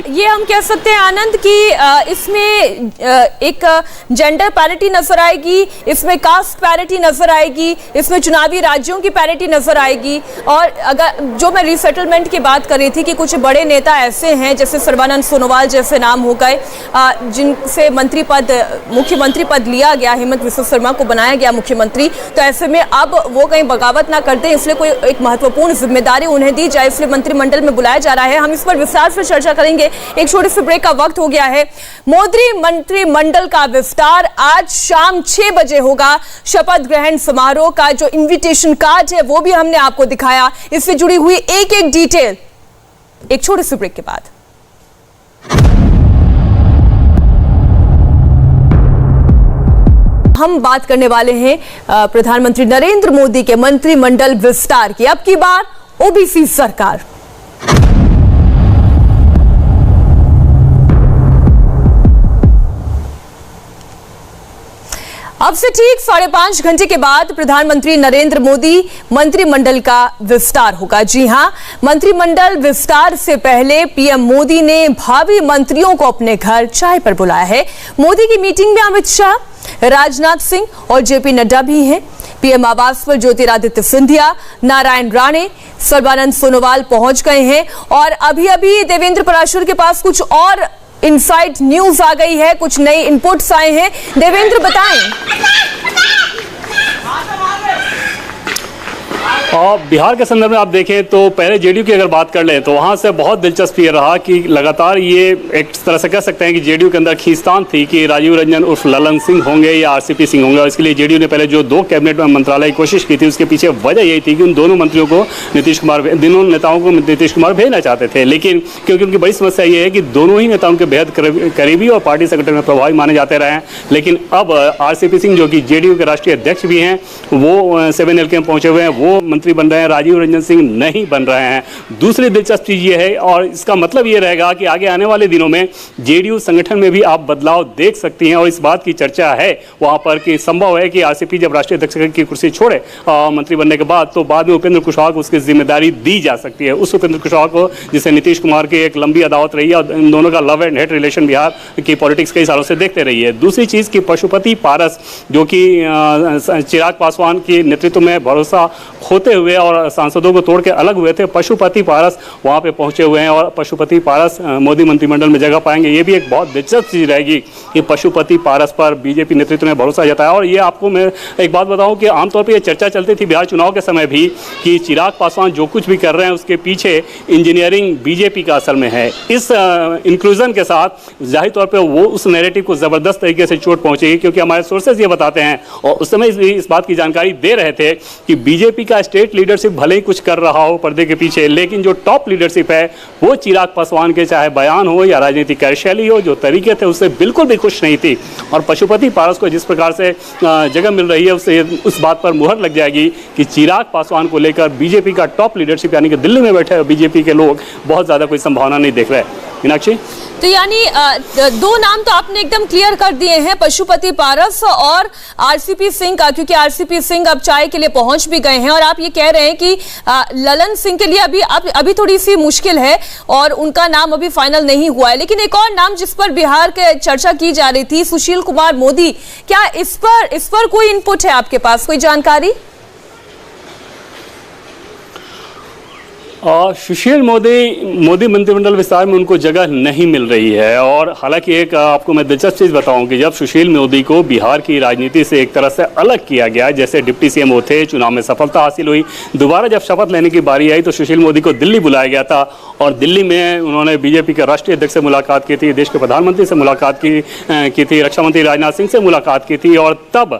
ये हम कह सकते हैं आनंद कि इसमें एक जेंडर पैरिटी नजर आएगी, इसमें कास्ट पैरिटी नजर आएगी, इसमें चुनावी राज्यों की पैरिटी नजर आएगी। और अगर जो मैं रीसेटलमेंट की बात कर रही थी कि कुछ बड़े नेता ऐसे हैं जैसे सर्बानंद सोनोवाल जैसे नाम हो गए, जिनसे मुख्यमंत्री पद लिया गया, हेमंत बिस्वा शर्मा को बनाया गया मुख्यमंत्री, तो ऐसे में अब वो कहीं बगावत ना करते, इसलिए कोई एक महत्वपूर्ण जिम्मेदारी उन्हें दी जाए, इसलिए मंत्रिमंडल में बुलाया जा रहा है। हम इस पर विस्तार से चर्चा करेंगे। एक छोटे से ब्रेक का वक्त हो गया है। मोदी मंत्रिमंडल का विस्तार आज शाम 6 बजे होगा। शपथ ग्रहण समारोह का जो इनविटेशन कार्ड है वो भी हमने आपको दिखाया, इससे जुड़ी हुई एक एक डिटेल एक छोटे से ब्रेक के बाद। हम बात करने वाले हैं प्रधानमंत्री नरेंद्र मोदी के मंत्रिमंडल विस्तार की। अब की बार ओबीसी सरकार। अब से ठीक 5.5 घंटे के बाद प्रधानमंत्री नरेंद्र मोदी मंत्रिमंडल का विस्तार होगा। जी हां, मंत्रिमंडल विस्तार से पहले पीएम मोदी ने भावी मंत्रियों को अपने घर चाय पर बुलाया है। मोदी की मीटिंग में अमित शाह, राजनाथ सिंह और जेपी नड्डा भी हैं। पीएम आवास पर ज्योतिरादित्य सिंधिया, नारायण राणे, सर्बानंद सोनोवाल पहुंच गए हैं और अभी देवेंद्र पराशर के पास कुछ और इनसाइड न्यूज आ गई है, कुछ नए इनपुट्स आए हैं। देवेंद्र बताएं। और बिहार के संदर्भ में आप देखें तो पहले जेडीयू की अगर बात कर लें तो वहाँ से बहुत दिलचस्प ये रहा कि लगातार ये एक तरह से कह सकते हैं कि जेडीयू के अंदर खींचतान थी कि राजीव रंजन उर्फ ललन सिंह होंगे या आरसीपी सिंह होंगे, और इसके लिए जेडीयू ने पहले जो 2 कैबिनेट मंत्रालय की कोशिश की थी उसके पीछे वजह यही थी कि उन दोनों नेताओं को नीतीश कुमार भेजना चाहते थे। लेकिन क्योंकि उनकी बड़ी समस्या ये है कि दोनों ही नेताओं के बेहद करीबी और पार्टी सेक्रेटरी में प्रभावी माने जाते रहे हैं। लेकिन अब आरसीपी सिंह जो कि जेडीयू के राष्ट्रीय अध्यक्ष भी हैं, वो 7L में पहुंचे हुए हैं, वो मंत्री बन रहे हैं, राजीव रंजन सिंह नहीं बन रहे हैं। दूसरी दिलचस्प चीज ये है, और इसका मतलब ये रहेगा कि आगे आने वाले दिनों में जेडीयू संगठन में भी आप बदलाव देख सकती हैं, और इस बात की चर्चा है वहां पर कि संभव है कि आरसीपी जब राष्ट्रीय अध्यक्ष की कुर्सी छोड़े मंत्री बनने के बाद, तो बाद में उपेंद्र कुशवाहा को उसकी जिम्मेदारी दी जा सकती है। उस उपेंद्र कुशवाहा को जिसे नीतीश कुमार की एक लंबी अदावत रही है और इन दोनों का love and hate relation Bihar की पॉलिटिक्स कई सालों से देखते रही है। दूसरी चीज की पशुपति पारस जो कि चिराग पासवान के नेतृत्व में भरोसा होते तोड़ते हुए और सांसदों को तोड़ के अलग हुए थे, पशुपति पारस वहाँ पे पहुंचे हुए हैं और पशुपति पारस मोदी मंत्रिमंडल में जगह पाएंगे। ये भी एक बहुत दिलचस्प चीज़ रहेगी कि पशुपति पारस पर बीजेपी नेतृत्व ने भरोसा जताया। और ये आपको मैं एक बात बताऊं कि आमतौर पर यह चर्चा चलती थी बिहार चुनाव के समय भी कि चिराग पासवान जो कुछ भी कर रहे हैं उसके पीछे इंजीनियरिंग बीजेपी का असल में है। इस इंक्लूजन के साथ जाहिर तौर पे वो उस नैरेटिव को ज़बरदस्त तरीके से चोट पहुंचेगी, क्योंकि हमारे सोर्सेज ये बताते हैं और उस समय इस बात की जानकारी दे रहे थे कि बीजेपी का स्टेट लीडरशिप भले ही कुछ कर रहा हो पर्दे के पीछे, लेकिन जो टॉप लीडरशिप है वो चिराग पासवान के चाहे बयान हो या राजनीतिक कार्यशैली हो, जो तरीके थे उससे बिल्कुल भी खुश नहीं थी। और पशुपति पारस को जिस प्रकार से जगह मिल रही है उससे उस बात पर मुहर लग जाएगी कि चिराग पासवान को लेकर बीजेपी का टॉप लीडरशिप यानी कि दिल्ली में बैठे बीजेपी के लोग बहुत ज़्यादा कोई संभावना नहीं देख रहे। मीनाक्षी, तो यानी दो नाम तो आपने एकदम क्लियर कर दिए हैं, पशुपति पारस और आरसीपी सिंह का, क्योंकि आरसीपी सिंह अब चाय के लिए पहुंच भी गए हैं और आप ये कह रहे हैं कि ललन सिंह के लिए अभी थोड़ी सी मुश्किल है और उनका नाम अभी फाइनल नहीं हुआ है। लेकिन एक और नाम जिस पर बिहार के चर्चा की जा रही थी, सुशील कुमार मोदी, क्या इस पर कोई इनपुट है आपके पास, कोई जानकारी? सुशील मोदी मंत्रिमंडल विस्तार में उनको जगह नहीं मिल रही है। और हालांकि एक आपको मैं दिलचस्प चीज़ बताऊं कि जब सुशील मोदी को बिहार की राजनीति से एक तरह से अलग किया गया, जैसे डिप्टी सीएम वो थे, चुनाव में सफलता हासिल हुई, दोबारा जब शपथ लेने की बारी आई तो सुशील मोदी को दिल्ली बुलाया गया था और दिल्ली में उन्होंने बीजेपी के राष्ट्रीय अध्यक्ष से मुलाकात की थी, देश के प्रधानमंत्री से मुलाकात की थी, रक्षा मंत्री राजनाथ सिंह से मुलाकात की थी। और तब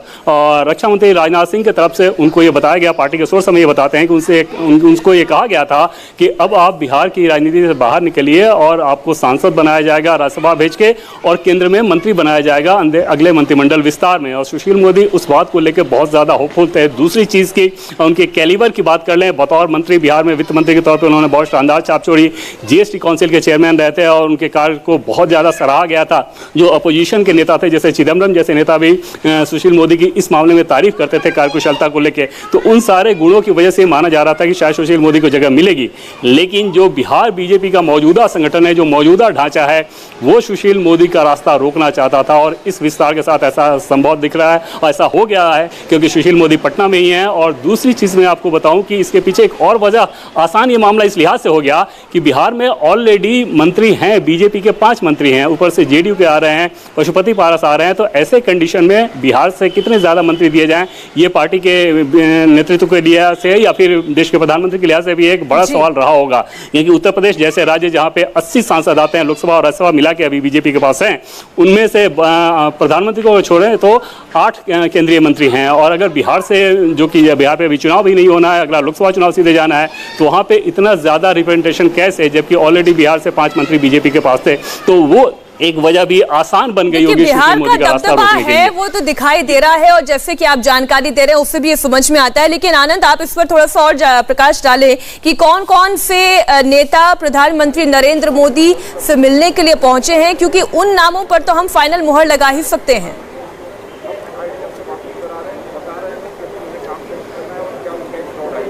रक्षा मंत्री राजनाथ सिंह की तरफ से उनको ये बताया गया, पार्टी के सोर्स हमें ये बताते हैं कि उनको ये कहा गया था कि अब आप बिहार की राजनीति से बाहर निकलिए और आपको सांसद बनाया जाएगा राज्यसभा भेज के और केंद्र में मंत्री बनाया जाएगा अगले मंत्रिमंडल विस्तार में। और सुशील मोदी उस बात को लेकर बहुत ज़्यादा होपफुल थे। दूसरी चीज़ की उनके कैलिबर की बात कर लें, बतौर मंत्री बिहार में वित्त मंत्री के तौर पर उन्होंने बहुत शानदार छाप छोड़ी, जीएसटी काउंसिल के चेयरमैन रहते हैं और उनके कार्य को बहुत ज़्यादा सराहा गया था। जो अपोजिशन के नेता थे जैसे चिदम्बरम जैसे नेता भी सुशील मोदी की इस मामले में तारीफ करते थे कार्यकुशलता को लेकर। तो उन सारे गुणों की वजह से माना जा रहा था कि शायद सुशील मोदी को जगह मिलेगी। लेकिन जो बिहार बीजेपी का मौजूदा संगठन है, जो मौजूदा ढांचा है, वो सुशील मोदी का रास्ता रोकना चाहता था और इस विस्तार के साथ ऐसा संभव दिख रहा है और ऐसा हो गया है क्योंकि सुशील मोदी पटना में ही है। और दूसरी चीज़ मैं आपको बताऊं कि इसके पीछे एक और वजह, आसान ये मामला इस लिहाज से हो गया कि बिहार में ऑलरेडी मंत्री हैं, बीजेपी के 5 मंत्री हैं, ऊपर से जेडीयू के आ रहे हैं, पशुपति पारस आ रहे हैं। तो ऐसे कंडीशन में बिहार से कितने ज़्यादा मंत्री दिए जाएं, ये पार्टी के नेतृत्व के लिहाज से या फिर देश के प्रधानमंत्री के लिहाज से भी एक बड़ा सवाल रहा होगा। क्योंकि उत्तर प्रदेश जैसे राज्य जहां पे 80 सांसद आते हैं, लोकसभा और राज्यसभा मिला के अभी बीजेपी के पास हैं, उनमें से प्रधानमंत्री को छोड़ें तो 8 केंद्रीय मंत्री हैं। और अगर बिहार से, जो कि बिहार पे अभी चुनाव भी नहीं होना है, अगला लोकसभा चुनाव सीधे जाना है, तो वहाँ पे इतना ज़्यादा रिप्रेजेंटेशन कैसे, जबकि ऑलरेडी बिहार से 5 मंत्री बीजेपी के पास थे। तो वो एक वजह भी आसान बन गई होगी। बिहार का दबदबा है वो तो दिखाई दे रहा है और जैसे कि आप जानकारी दे रहे हैं उससे भी ये समझ में आता है। लेकिन आनंद, आप इस पर थोड़ा सा और प्रकाश डालें कि कौन कौन से नेता प्रधानमंत्री नरेंद्र मोदी से मिलने के लिए पहुंचे हैं, क्योंकि उन नामों पर तो हम फाइनल मुहर लगा ही सकते हैं।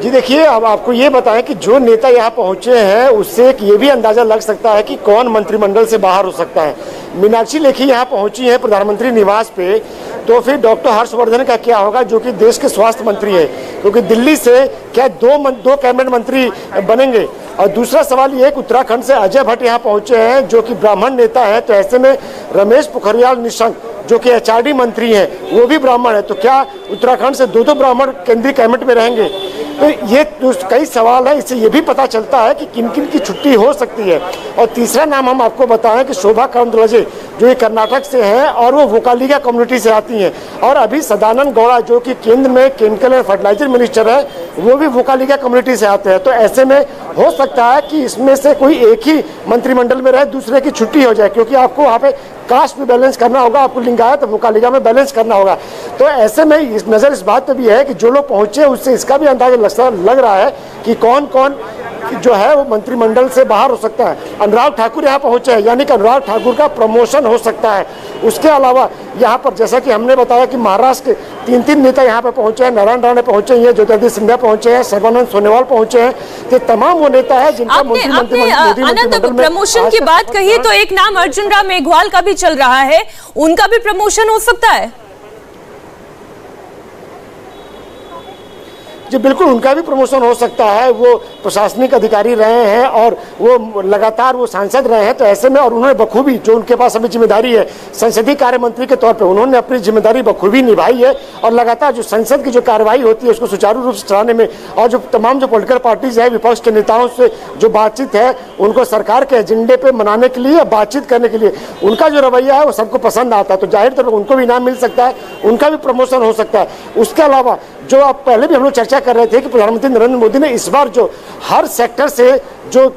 जी देखिए, अब आपको ये बताएं कि जो नेता यहाँ पहुँचे हैं उससे एक ये भी अंदाज़ा लग सकता है कि कौन मंत्रिमंडल से बाहर हो सकता है। मीनाक्षी लेखी यहाँ पहुँची है प्रधानमंत्री निवास पे, तो फिर डॉक्टर हर्षवर्धन का क्या होगा जो कि देश के स्वास्थ्य मंत्री है, क्योंकि दिल्ली से क्या दो कैबिनेट मंत्री बनेंगे। और दूसरा सवाल ये कि उत्तराखंड से अजय भट्ट यहाँ पहुँचे हैं जो कि ब्राह्मण नेता है, तो ऐसे में रमेश पोखरियाल निशंक जो कि एचआरडी मंत्री हैं वो भी ब्राह्मण है, तो क्या उत्तराखंड से 2 ब्राह्मण केंद्रीय कैबिनेट में रहेंगे? तो ये कई सवाल है। इससे ये भी पता चलता है कि किन किन की छुट्टी हो सकती है। और तीसरा नाम हम आपको बताएं कि शोभा करंदलाजे जो ये कर्नाटक से हैं और वो वोकालिगा कम्युनिटी से आती हैं, और अभी सदानंद गौड़ा जो कि केंद्र में केमिकल एंड फर्टिलाइजर मिनिस्टर है, वो भी वोकालिगा कम्युनिटी से आते हैं। तो ऐसे में हो सकता है कि इसमें से कोई एक ही मंत्रिमंडल में रहे, दूसरे की छुट्टी हो जाए, क्योंकि आपको वहाँ पे कास्ट भी बैलेंस करना होगा, आपको लिंगायत वोकालिगा में बैलेंस करना होगा। तो ऐसे में नज़र इस बात पर भी है कि जो लोग पहुँचे उससे इसका भी अंदाजा लग रहा है कि कौन कौन जो है वो मंत्रिमंडल से बाहर हो सकता है। अनुराग ठाकुर यहाँ पहुँचे हैं, यानी कि अनुराग ठाकुर का प्रमोशन हो सकता है। उसके अलावा यहाँ पर जैसा कि हमने बताया कि महाराष्ट्र के 3 नेता यहाँ पर पहुँचे हैं, नारायण राणे पहुँचे हैं, ज्योतिरादित्य सिंधिया पहुँचे हैं, सर्बानंद सोनोवाल पहुँचे हैं। तो तमाम वो नेता है जिनका प्रमोशन की बात कही, तो एक नाम अर्जुन राम मेघवाल का भी चल रहा है, उनका भी प्रमोशन हो सकता है। जी बिल्कुल, उनका भी प्रमोशन हो सकता है। वो प्रशासनिक अधिकारी रहे हैं और वो लगातार वो सांसद रहे हैं, तो ऐसे में और उन्होंने बखूबी जो उनके पास अभी जिम्मेदारी है संसदीय कार्य मंत्री के तौर पर, उन्होंने अपनी जिम्मेदारी बखूबी निभाई है और लगातार जो संसद की जो कार्रवाई होती है उसको सुचारू रूप से चलाने में और जो तमाम जो पॉलिटिकल पार्टीज है, विपक्ष के नेताओं से जो बातचीत है उनको सरकार के एजेंडे पे मनाने के लिए, बातचीत करने के लिए उनका जो रवैया है वो सबको पसंद आता है। तो जाहिर तौर पर उनको भी इनाम मिल सकता है, उनका भी प्रमोशन हो सकता है। उसके अलावा जो आप पहले भी हम लोग चर्चा कर रहे थे कि प्रधानमंत्री नरेंद्र मोदी ने इस बार जो हर सेक्टर से जो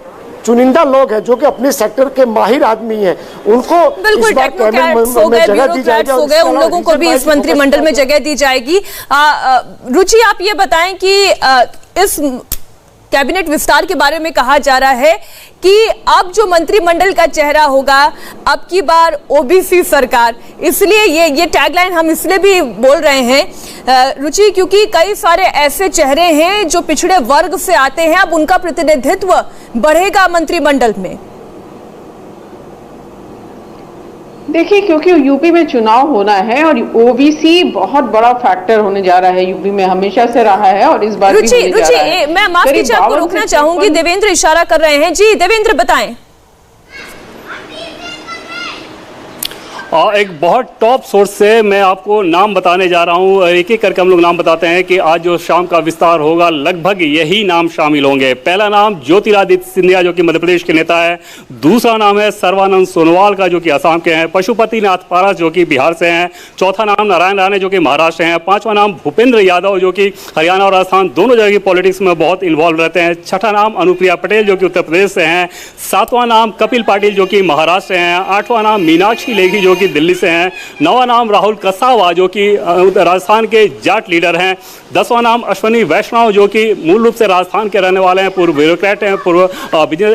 चुनिंदा लोग हैं जो कि अपने सेक्टर के माहिर आदमी हैं उनको इस बार कैबिनेट में जगह दी जाएगी, उन लोगों को भी इस मंत्रिमंडल में जगह दी जाएगी। रुचि, आप ये बताएं कि इस कैबिनेट विस्तार के बारे में कहा जा रहा है कि अब जो मंत्रिमंडल का चेहरा होगा अब की बार ओबीसी सरकार, इसलिए ये टैगलाइन हम इसलिए भी बोल रहे हैं रुचि क्योंकि कई सारे ऐसे चेहरे हैं जो पिछड़े वर्ग से आते हैं, अब उनका प्रतिनिधित्व बढ़ेगा मंत्रिमंडल में। देखिए, क्योंकि यूपी में चुनाव होना है और ओबीसी बहुत बड़ा फैक्टर होने जा रहा है, यूपी में हमेशा से रहा है और इस बार भी होने जा रहा है। मैं माफ कीजिए, आपको रोकना चाहूंगी, देवेंद्र इशारा कर रहे हैं। जी देवेंद्र, बताएं। एक बहुत टॉप सोर्स से मैं आपको नाम बताने जा रहा हूं, एक एक करके हम लोग नाम बताते हैं कि आज जो शाम का विस्तार होगा लगभग यही नाम शामिल होंगे। पहला नाम ज्योतिरादित्य सिंधिया जो कि मध्य प्रदेश के नेता है, दूसरा नाम है सर्बानंद सोनोवाल का जो कि असम के हैं, पशुपति नाथ पारस जो कि बिहार से हैं, चौथा नाम नारायण राणे जो कि महाराष्ट्र हैं, पांचवा नाम भूपेंद्र यादव जो कि हरियाणा और राजस्थान दोनों जगह की पॉलिटिक्स में बहुत इन्वॉल्व रहते हैं, छठा नाम अनुप्रिया पटेल जो कि उत्तर प्रदेश से हैं, सातवां नाम कपिल पाटिल जो कि महाराष्ट्र से हैं, आठवां नाम मीनाक्षी लेखी जो दिल्ली से हैं, नौवां नाम राहुल कसावा जो कि राजस्थान के जाट लीडर हैं, 10वां नाम अश्वनी वैष्णव जो कि मूल रूप से राजस्थान के रहने वाले हैं, पूर्व ब्यूरोक्रेट हैं, पूर्व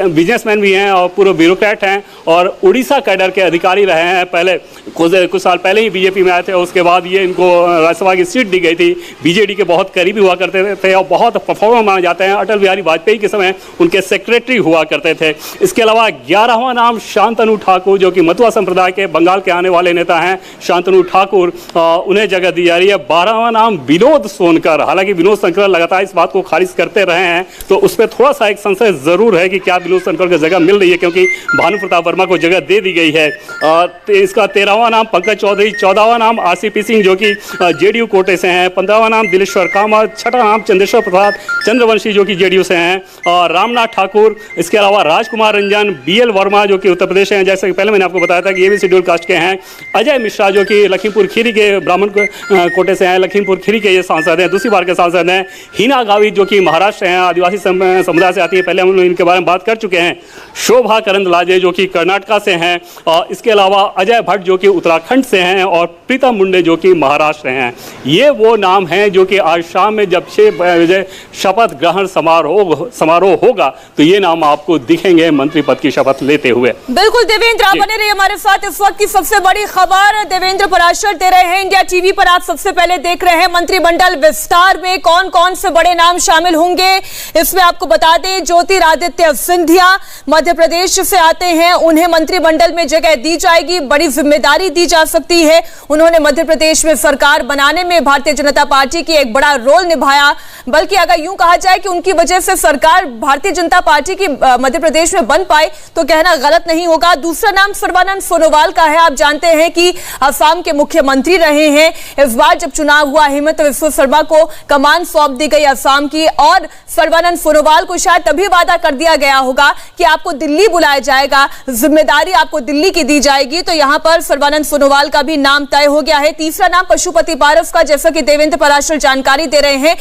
बिजनेसमैन भी हैं और पूर्व ब्यूरोक्रेट हैं और उड़ीसा कैडर के अधिकारी रहे हैं। पहले कुछ साल पहले ही बीजेपी में आए थे, उसके बाद ये इनको राज्यसभा की सीट दी गई थी। बीजेडी के बहुत करीबी हुआ करते थे और बहुत परफॉर्मर माने जाते हैं। अटल बिहारी वाजपेयी के समय उनके सेक्रेटरी हुआ करते थे। इसके अलावा 11वां नाम शांतनु ठाकुर जो कि मतुआ संप्रदाय के बंगाल के आने वाले नेता हैं, शांतनु ठाकुर, उन्हें जगह दी जा रही है। 12वां नाम विनोद सोनकर, हालांकि विनोद सोनकर लगातार इस बात को खारिज करते रहे हैं, तो उस पर थोड़ा सा एक संशय जरूर है कि क्या विनोद सोनकर को जगह मिल रही है, क्योंकि भानु प्रताप वर्मा को जगह दे दी गई है। इसका 13वां नाम पंकज चौधरी, 14वां नाम आरसीपी सिंह जो कि जेडीयू कोटे से हैं, 15वां नाम दिलेश्वर कामत, छठा नाम चंद्रेश्वर प्रसाद चंद्रवंशी जो कि जेडीयू से हैं, और रामनाथ ठाकुर, इसके अलावा राजकुमार रंजन, बीएल वर्मा जो कि उत्तर प्रदेश हैं, जैसे कि पहले मैंने आपको बताया था कि ये भी शेड्यूल कास्ट के हैं, अजय मिश्रा जो कि लखीमपुर खीरी के ब्राह्मण कोटे से हैं, लखीमपुर खीरी के ये सांसद हैं, दूसरी बार के सांसद हैं, हिना गावित जो कि महाराष्ट्र हैं, आदिवासी समुदाय से आती है, पहले हम लोग इनके बारे में बात कर चुके हैं, शोभा करंदलाजे जो कि कर्नाटका से हैं, और इसके अलावा अजय भट्ट जो कि उत्तराखंड से हैं, और प्रीतम मुंडे जो कि महाराष्ट्र हैं। ये वो नाम हैं जो कि आज शाम में जब 6 बजे शपथ ग्रहण समारोह होगा तो ये नाम आपको दिखेंगे मंत्री पद की शपथ लेते हुए। बिल्कुल देवेंद्र, आप बने रहिए हमारे साथ। इस वक्त की सबसे बड़ी खबर देवेंद्र पराशर दे रहे हैं इंडिया टीवी पर। आप सबसे पहले देख रहे हैं मंत्रिमंडल विस्तार में कौन कौन से बड़े नाम शामिल होंगे। इसमें आपको बता दें ज्योतिरादित्य सिंधिया मध्य प्रदेश से आते हैं, उन्हें मंत्रिमंडल में जगह दी जाएगी, बड़ी जिम्मेदारी दी जा सकती है। उन्होंने मध्य प्रदेश में सरकार बनाने में भारतीय जनता पार्टी की एक बड़ा रोल निभाया, बल्कि अगर यूं कहा जाए कि उनकी वजह से सरकार भारतीय जनता पार्टी की मध्य प्रदेश में बन पाई तो कहना गलत नहीं होगा। दूसरा नाम सर्बानंद सोनोवाल का है। आप जानते हैं कि असम के मुख्यमंत्री रहे हैं। इस बार जब चुनाव हुआ हेमंत बिस्वा शर्मा को कमान सौंप दी गई असम की, और सर्बानंद सोनोवाल को शायद तभी वादा कर दिया गया होगा कि आपको दिल्ली बुलाया जाएगा, जिम्मेदारी आपको दिल्ली की दी जाएगी, तो यहां पर सर्बानंद सोनोवाल का भी नाम तय हो गया है। तीसरा नाम पशुपति पारस का, जैसा कि देवेंद्र पराशर जानकारी दे रहे हैं।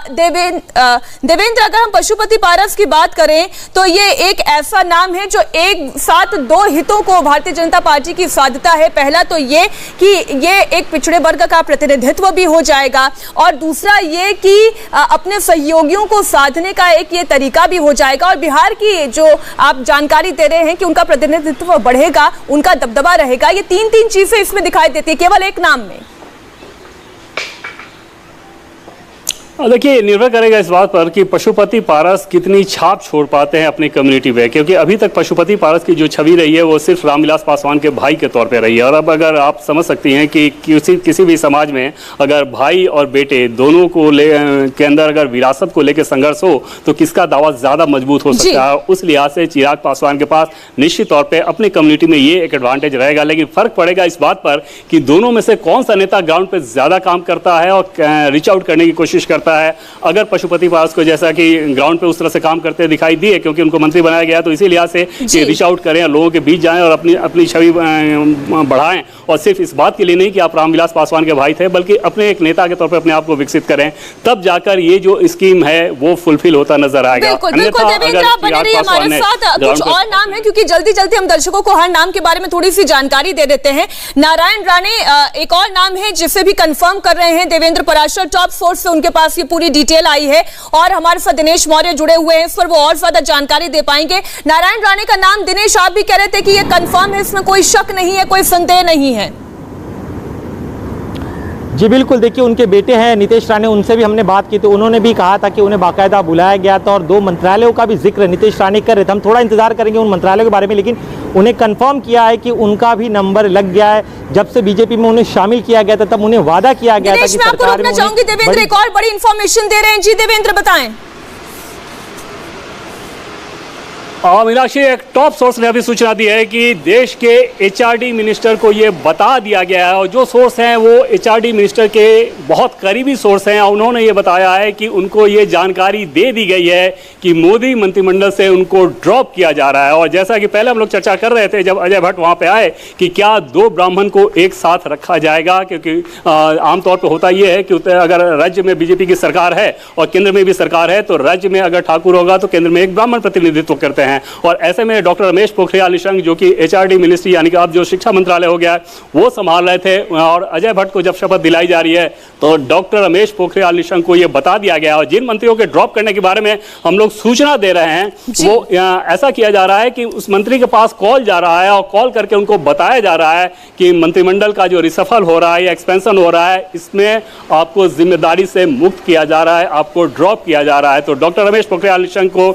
देवेंद्र, अगर हम पशुपति पारस की बात करें तो ये एक ऐसा नाम है जो एक साथ दो हितों को भारतीय जनता पार्टी की साधता है। पहला तो ये कि ये एक पिछड़े वर्ग का प्रतिनिधित्व भी हो जाएगा, और दूसरा ये कि अपने सहयोगियों को साधने का एक ये तरीका भी हो जाएगा, और बिहार की जो आप जानकारी दे रहे हैं कि उनका प्रतिनिधित्व बढ़ेगा, उनका दबदबा रहेगा। ये तीन चीजें इसमें दिखाई देती है केवल एक नाम में। देखिए, निर्भर करेगा इस बात पर कि पशुपति पारस कितनी छाप छोड़ पाते हैं अपनी कम्युनिटी में, क्योंकि अभी तक पशुपति पारस की जो छवि रही है वो सिर्फ रामविलास पासवान के भाई के तौर पे रही है। और अब अगर आप समझ सकती हैं कि किसी भी समाज में अगर भाई और बेटे दोनों को के अंदर अगर विरासत को लेकर संघर्ष हो तो किसका दावा ज़्यादा मजबूत हो सकता है। उस लिहाज से चिराग पासवान के पास निश्चित तौर पर अपनी कम्युनिटी में ये एक एडवांटेज रहेगा, लेकिन फर्क पड़ेगा इस बात पर कि दोनों में से कौन सा नेता ग्राउंड पर ज़्यादा काम करता है और रीच आउट करने की कोशिश करता है। अगर पशुपति पारस को जैसा कि ग्राउंड पे उस तरह से काम करते दिखाई दिए, क्योंकि उनको मंत्री बनाया गया, तो इसी लिहाज से कि रीच आउट करें, लोगों के बीच जाएं और अपनी छवि बढ़ाएं, और सिर्फ इस बात के लिए नहीं कि आप रामविलास पासवान के भाई थे, बल्कि अपने एक नेता के तौर पर अपने आप को विकसित करें, तब जाकर ये जो स्कीम है वो फुलफिल होता नजर आएगा। बिल्कुल, देवेंद्र आप बने रहिए हमारे साथ। कुछ और नाम है, क्योंकि जल्दी जल्दी हम दर्शकों को हर नाम के बारे में थोड़ी सी जानकारी दे देते हैं। नारायण राणे एक और नाम है जिसे भी कंफर्म कर रहे हैं देवेंद्र पराशर, टॉप सोर्स से उनके पास ये पूरी डिटेल आई है और हमारे साथ दिनेश मौर्य जुड़े हुए हैं, इस पर वो और ज्यादा जानकारी दे पाएंगे। नारायण राणे का नाम दिनेश आप भी कह रहे थे कि ये कंफर्म है, इसमें कोई शक नहीं है, कोई संदेह नहीं है। जी बिल्कुल, देखिए उनके बेटे हैं नीतेश राणे, उनसे भी हमने बात की तो उन्होंने भी कहा था कि उन्हें बाकायदा बुलाया गया था और 2 मंत्रालयों का भी जिक्र नीतेश राणे कर रहे थे। हम थोड़ा इंतजार करेंगे उन मंत्रालयों के बारे में, लेकिन उन्हें कंफर्म किया है कि उनका भी नंबर लग गया है। जब से बीजेपी में उन्हें शामिल किया गया था तब उन्हें वादा किया गया था कि सरकार में देवेंद्र एक और बड़ी इंफॉर्मेशन दे रहे हैं। जी देवेंद्र बताएं। मीनाक्षी, एक टॉप सोर्स ने अभी सूचना दी है कि देश के एचआरडी मिनिस्टर को ये बता दिया गया है, और जो सोर्स हैं वो एचआरडी मिनिस्टर के बहुत करीबी सोर्स हैं। उन्होंने ये बताया है कि उनको ये जानकारी दे दी गई है कि मोदी मंत्रिमंडल से उनको ड्रॉप किया जा रहा है। और जैसा कि पहले हम लोग चर्चा कर रहे थे जब अजय भट्ट वहाँ पे आए कि क्या 2 ब्राह्मण को एक साथ रखा जाएगा, क्योंकि आमतौर पर होता ये है कि अगर राज्य में बीजेपी की सरकार है और केंद्र में भी सरकार है तो राज्य में अगर ठाकुर होगा तो केंद्र में एक ब्राह्मण प्रतिनिधित्व करते हैं। और ऐसे में डॉक्टर रमेश पोखरियाल निशंक, जो कि एचआरडी मिनिस्ट्री यानी कि अब जो शिक्षा मंत्रालय हो गया है, वो संभाल रहे थे। और अजय भट्ट को जब शपथ दिलाई जा रही है तो डॉक्टर रमेश पोखरियाल निशंक को यह बता दिया गया। और जिन मंत्रियों के ड्रॉप करने के बारे में हम लोग सूचना दे रहे हैं वो ऐसा किया जा रहा है कि उस मंत्री के पास कॉल जा रहा है और कॉल करके उनको बताया जा रहा है कि मंत्रिमंडल का जो रिसफल हो रहा है या एक्सपेंशन हो रहा है, इसमें आपको जिम्मेदारी से मुक्त किया जा रहा है, आपको ड्रॉप किया जा रहा है। तो डॉक्टर रमेश पोखरियाल निशंक को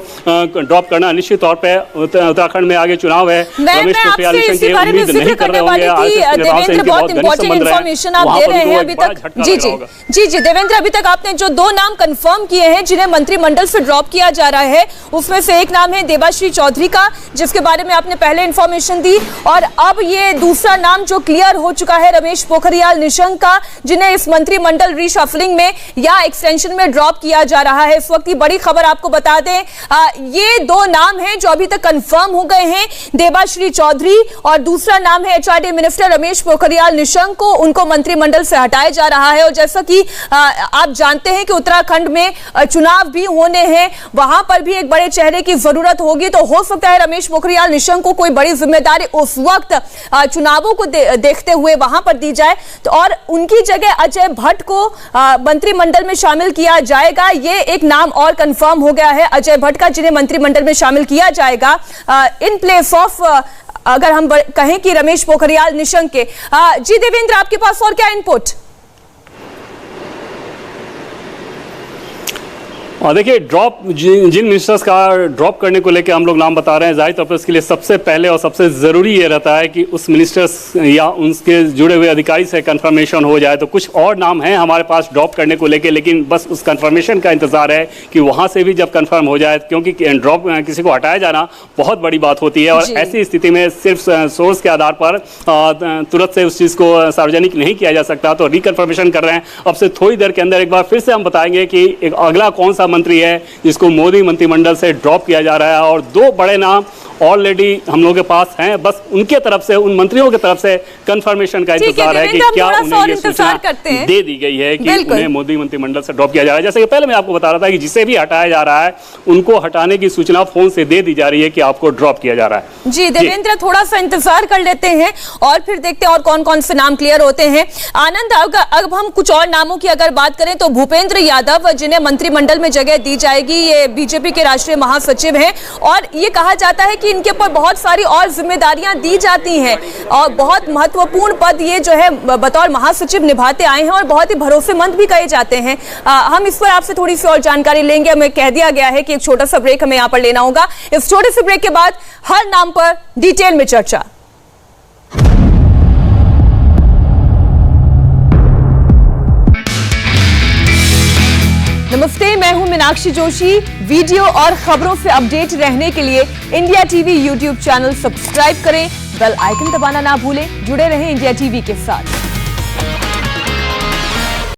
ड्रॉप करना निश्चित तौर पर, उत्तराखंड में आगे चुनाव है, रमेश पोखरियाल निशंक ये उम्मीद नहीं कर रहे होंगे। देवेंद्र बहुत इंपॉर्टेंट इंफॉर्मेशन आप दे रहे हैं अभी तक। जी देवेंद्र, अभी तक आपने जो 2 नाम कंफर्म किए हैं जिन्हें मंत्रिमंडल से ड्रॉप किया जा रहा है, उसमें से एक नाम है देबाश्री चौधरी का, जिसके बारे में आपने पहले इंफॉर्मेशन दी, और अब ये दूसरा नाम जो क्लियर हो चुका है रमेश पोखरियाल निशंक का, जिन्हें इस मंत्रिमंडल रीशफलिंग में या एक्सटेंशन में ड्रॉप किया जा रहा है। इस वक्त की बड़ी खबर आपको बता दें, ये 2 नाम हैं जो अभी तक कंफर्म हो गए हैं, देबाश्री चौधरी और दूसरा नाम है एचआरडी मिनिस्टर रमेश पोखरियाल निशंक को, उनको मंत्रिमंडल से हटाया जा रहा है। और जैसा कि आप जानते हैं कि उत्तराखंड में चुनाव भी होने हैं, वहां पर भी एक बड़े चेहरे की जरूरत होगी, तो हो सकता है रमेश पोखरियाल निशंक को कोई बड़ी जिम्मेदारी उस वक्त चुनावों को देखते हुए वहां पर दी जाए, तो और उनकी जगह अजय भट्ट को मंत्रिमंडल में शामिल किया जाएगा। ये एक नाम और कंफर्म हो गया है अजय भट्ट का, जिन्हें मंत्रिमंडल में शामिल किया जाएगा इन प्लेस ऑफ, अगर हम कहें कि रमेश पोखरियाल निशंक के। जी देवेंद्र, आपके पास और क्या इनपुट? और देखिए, ड्रॉप जिन मिनिस्टर्स का ड्रॉप करने को लेकर हम लोग नाम बता रहे हैं, जाहिर तौर पर इसके लिए सबसे पहले और सबसे ज़रूरी ये रहता है कि उस मिनिस्टर्स या उनके जुड़े हुए अधिकारी से कंफर्मेशन हो जाए। तो कुछ और नाम हैं हमारे पास ड्रॉप करने को लेकर, लेकिन बस उस कंफर्मेशन का इंतजार है कि वहाँ से भी जब कंफर्म हो जाए, क्योंकि ड्रॉप किसी को हटाया जाना बहुत बड़ी बात होती है। और ऐसी स्थिति में सिर्फ सोर्स के आधार पर तुरंत से उस चीज़ को सार्वजनिक नहीं किया जा सकता। तो रिकन्फर्मेशन कर रहे हैं। अब से थोड़ी देर के अंदर एक बार फिर से हम बताएंगे कि एक अगला कौन सा मंत्री है जिसको मोदी मंत्रिमंडल से ड्रॉप किया जा रहा है। और 2 बड़े नाम ऑलरेडी हम लोगों के पास हैं, बस उनके तरफ से, उन मंत्रियों की तरफ से कंफर्मेशन का इंतजार है कि क्या उन्हें ये सूचना दे दी गई है कि उन्हें मोदी मंत्रिमंडल से ड्रॉप किया जा रहा है। जैसे कि पहले मैं आपको बता रहा था कि जिसे भी हटाया जा रहा है उनको हटाने की सूचना फोन से दे दी जा रही है कि आपको ड्रॉप किया जा रहा है। जी देवेंद्र, थोड़ा सा इंतजार कर लेते हैं और फिर देखते हैं और कौन कौन से नाम क्लियर होते हैं। आनंद, अब हम कुछ और नामों की अगर बात करें तो भूपेंद्र यादव, जिन्हें मंत्रिमंडल में जगह दी जाएगी। ये बीजेपी के राष्ट्रीय महासचिव हैं और ये कहा जाता है कि इनके ऊपर बहुत सारी और जिम्मेदारियां दी जाती हैं और बहुत महत्वपूर्ण पद ये जो है बतौर महासचिव निभाते आए हैं और बहुत ही भरोसेमंद भी कहे जाते हैं। हम इस पर आपसे थोड़ी सी और जानकारी लेंगे। हमें कह दिया गया है कि एक छोटा सा ब्रेक हमें यहाँ पर लेना होगा। इस छोटे से ब्रेक के बाद हर नाम पर डिटेल में चर्चा। नमस्ते, मैं हूं मीनाक्षी जोशी। वीडियो और खबरों से अपडेट रहने के लिए India TV YouTube channel subscribe करें, बेल आइकन दबाना ना भूलें। जुड़े रहें इंडिया टीवी के साथ।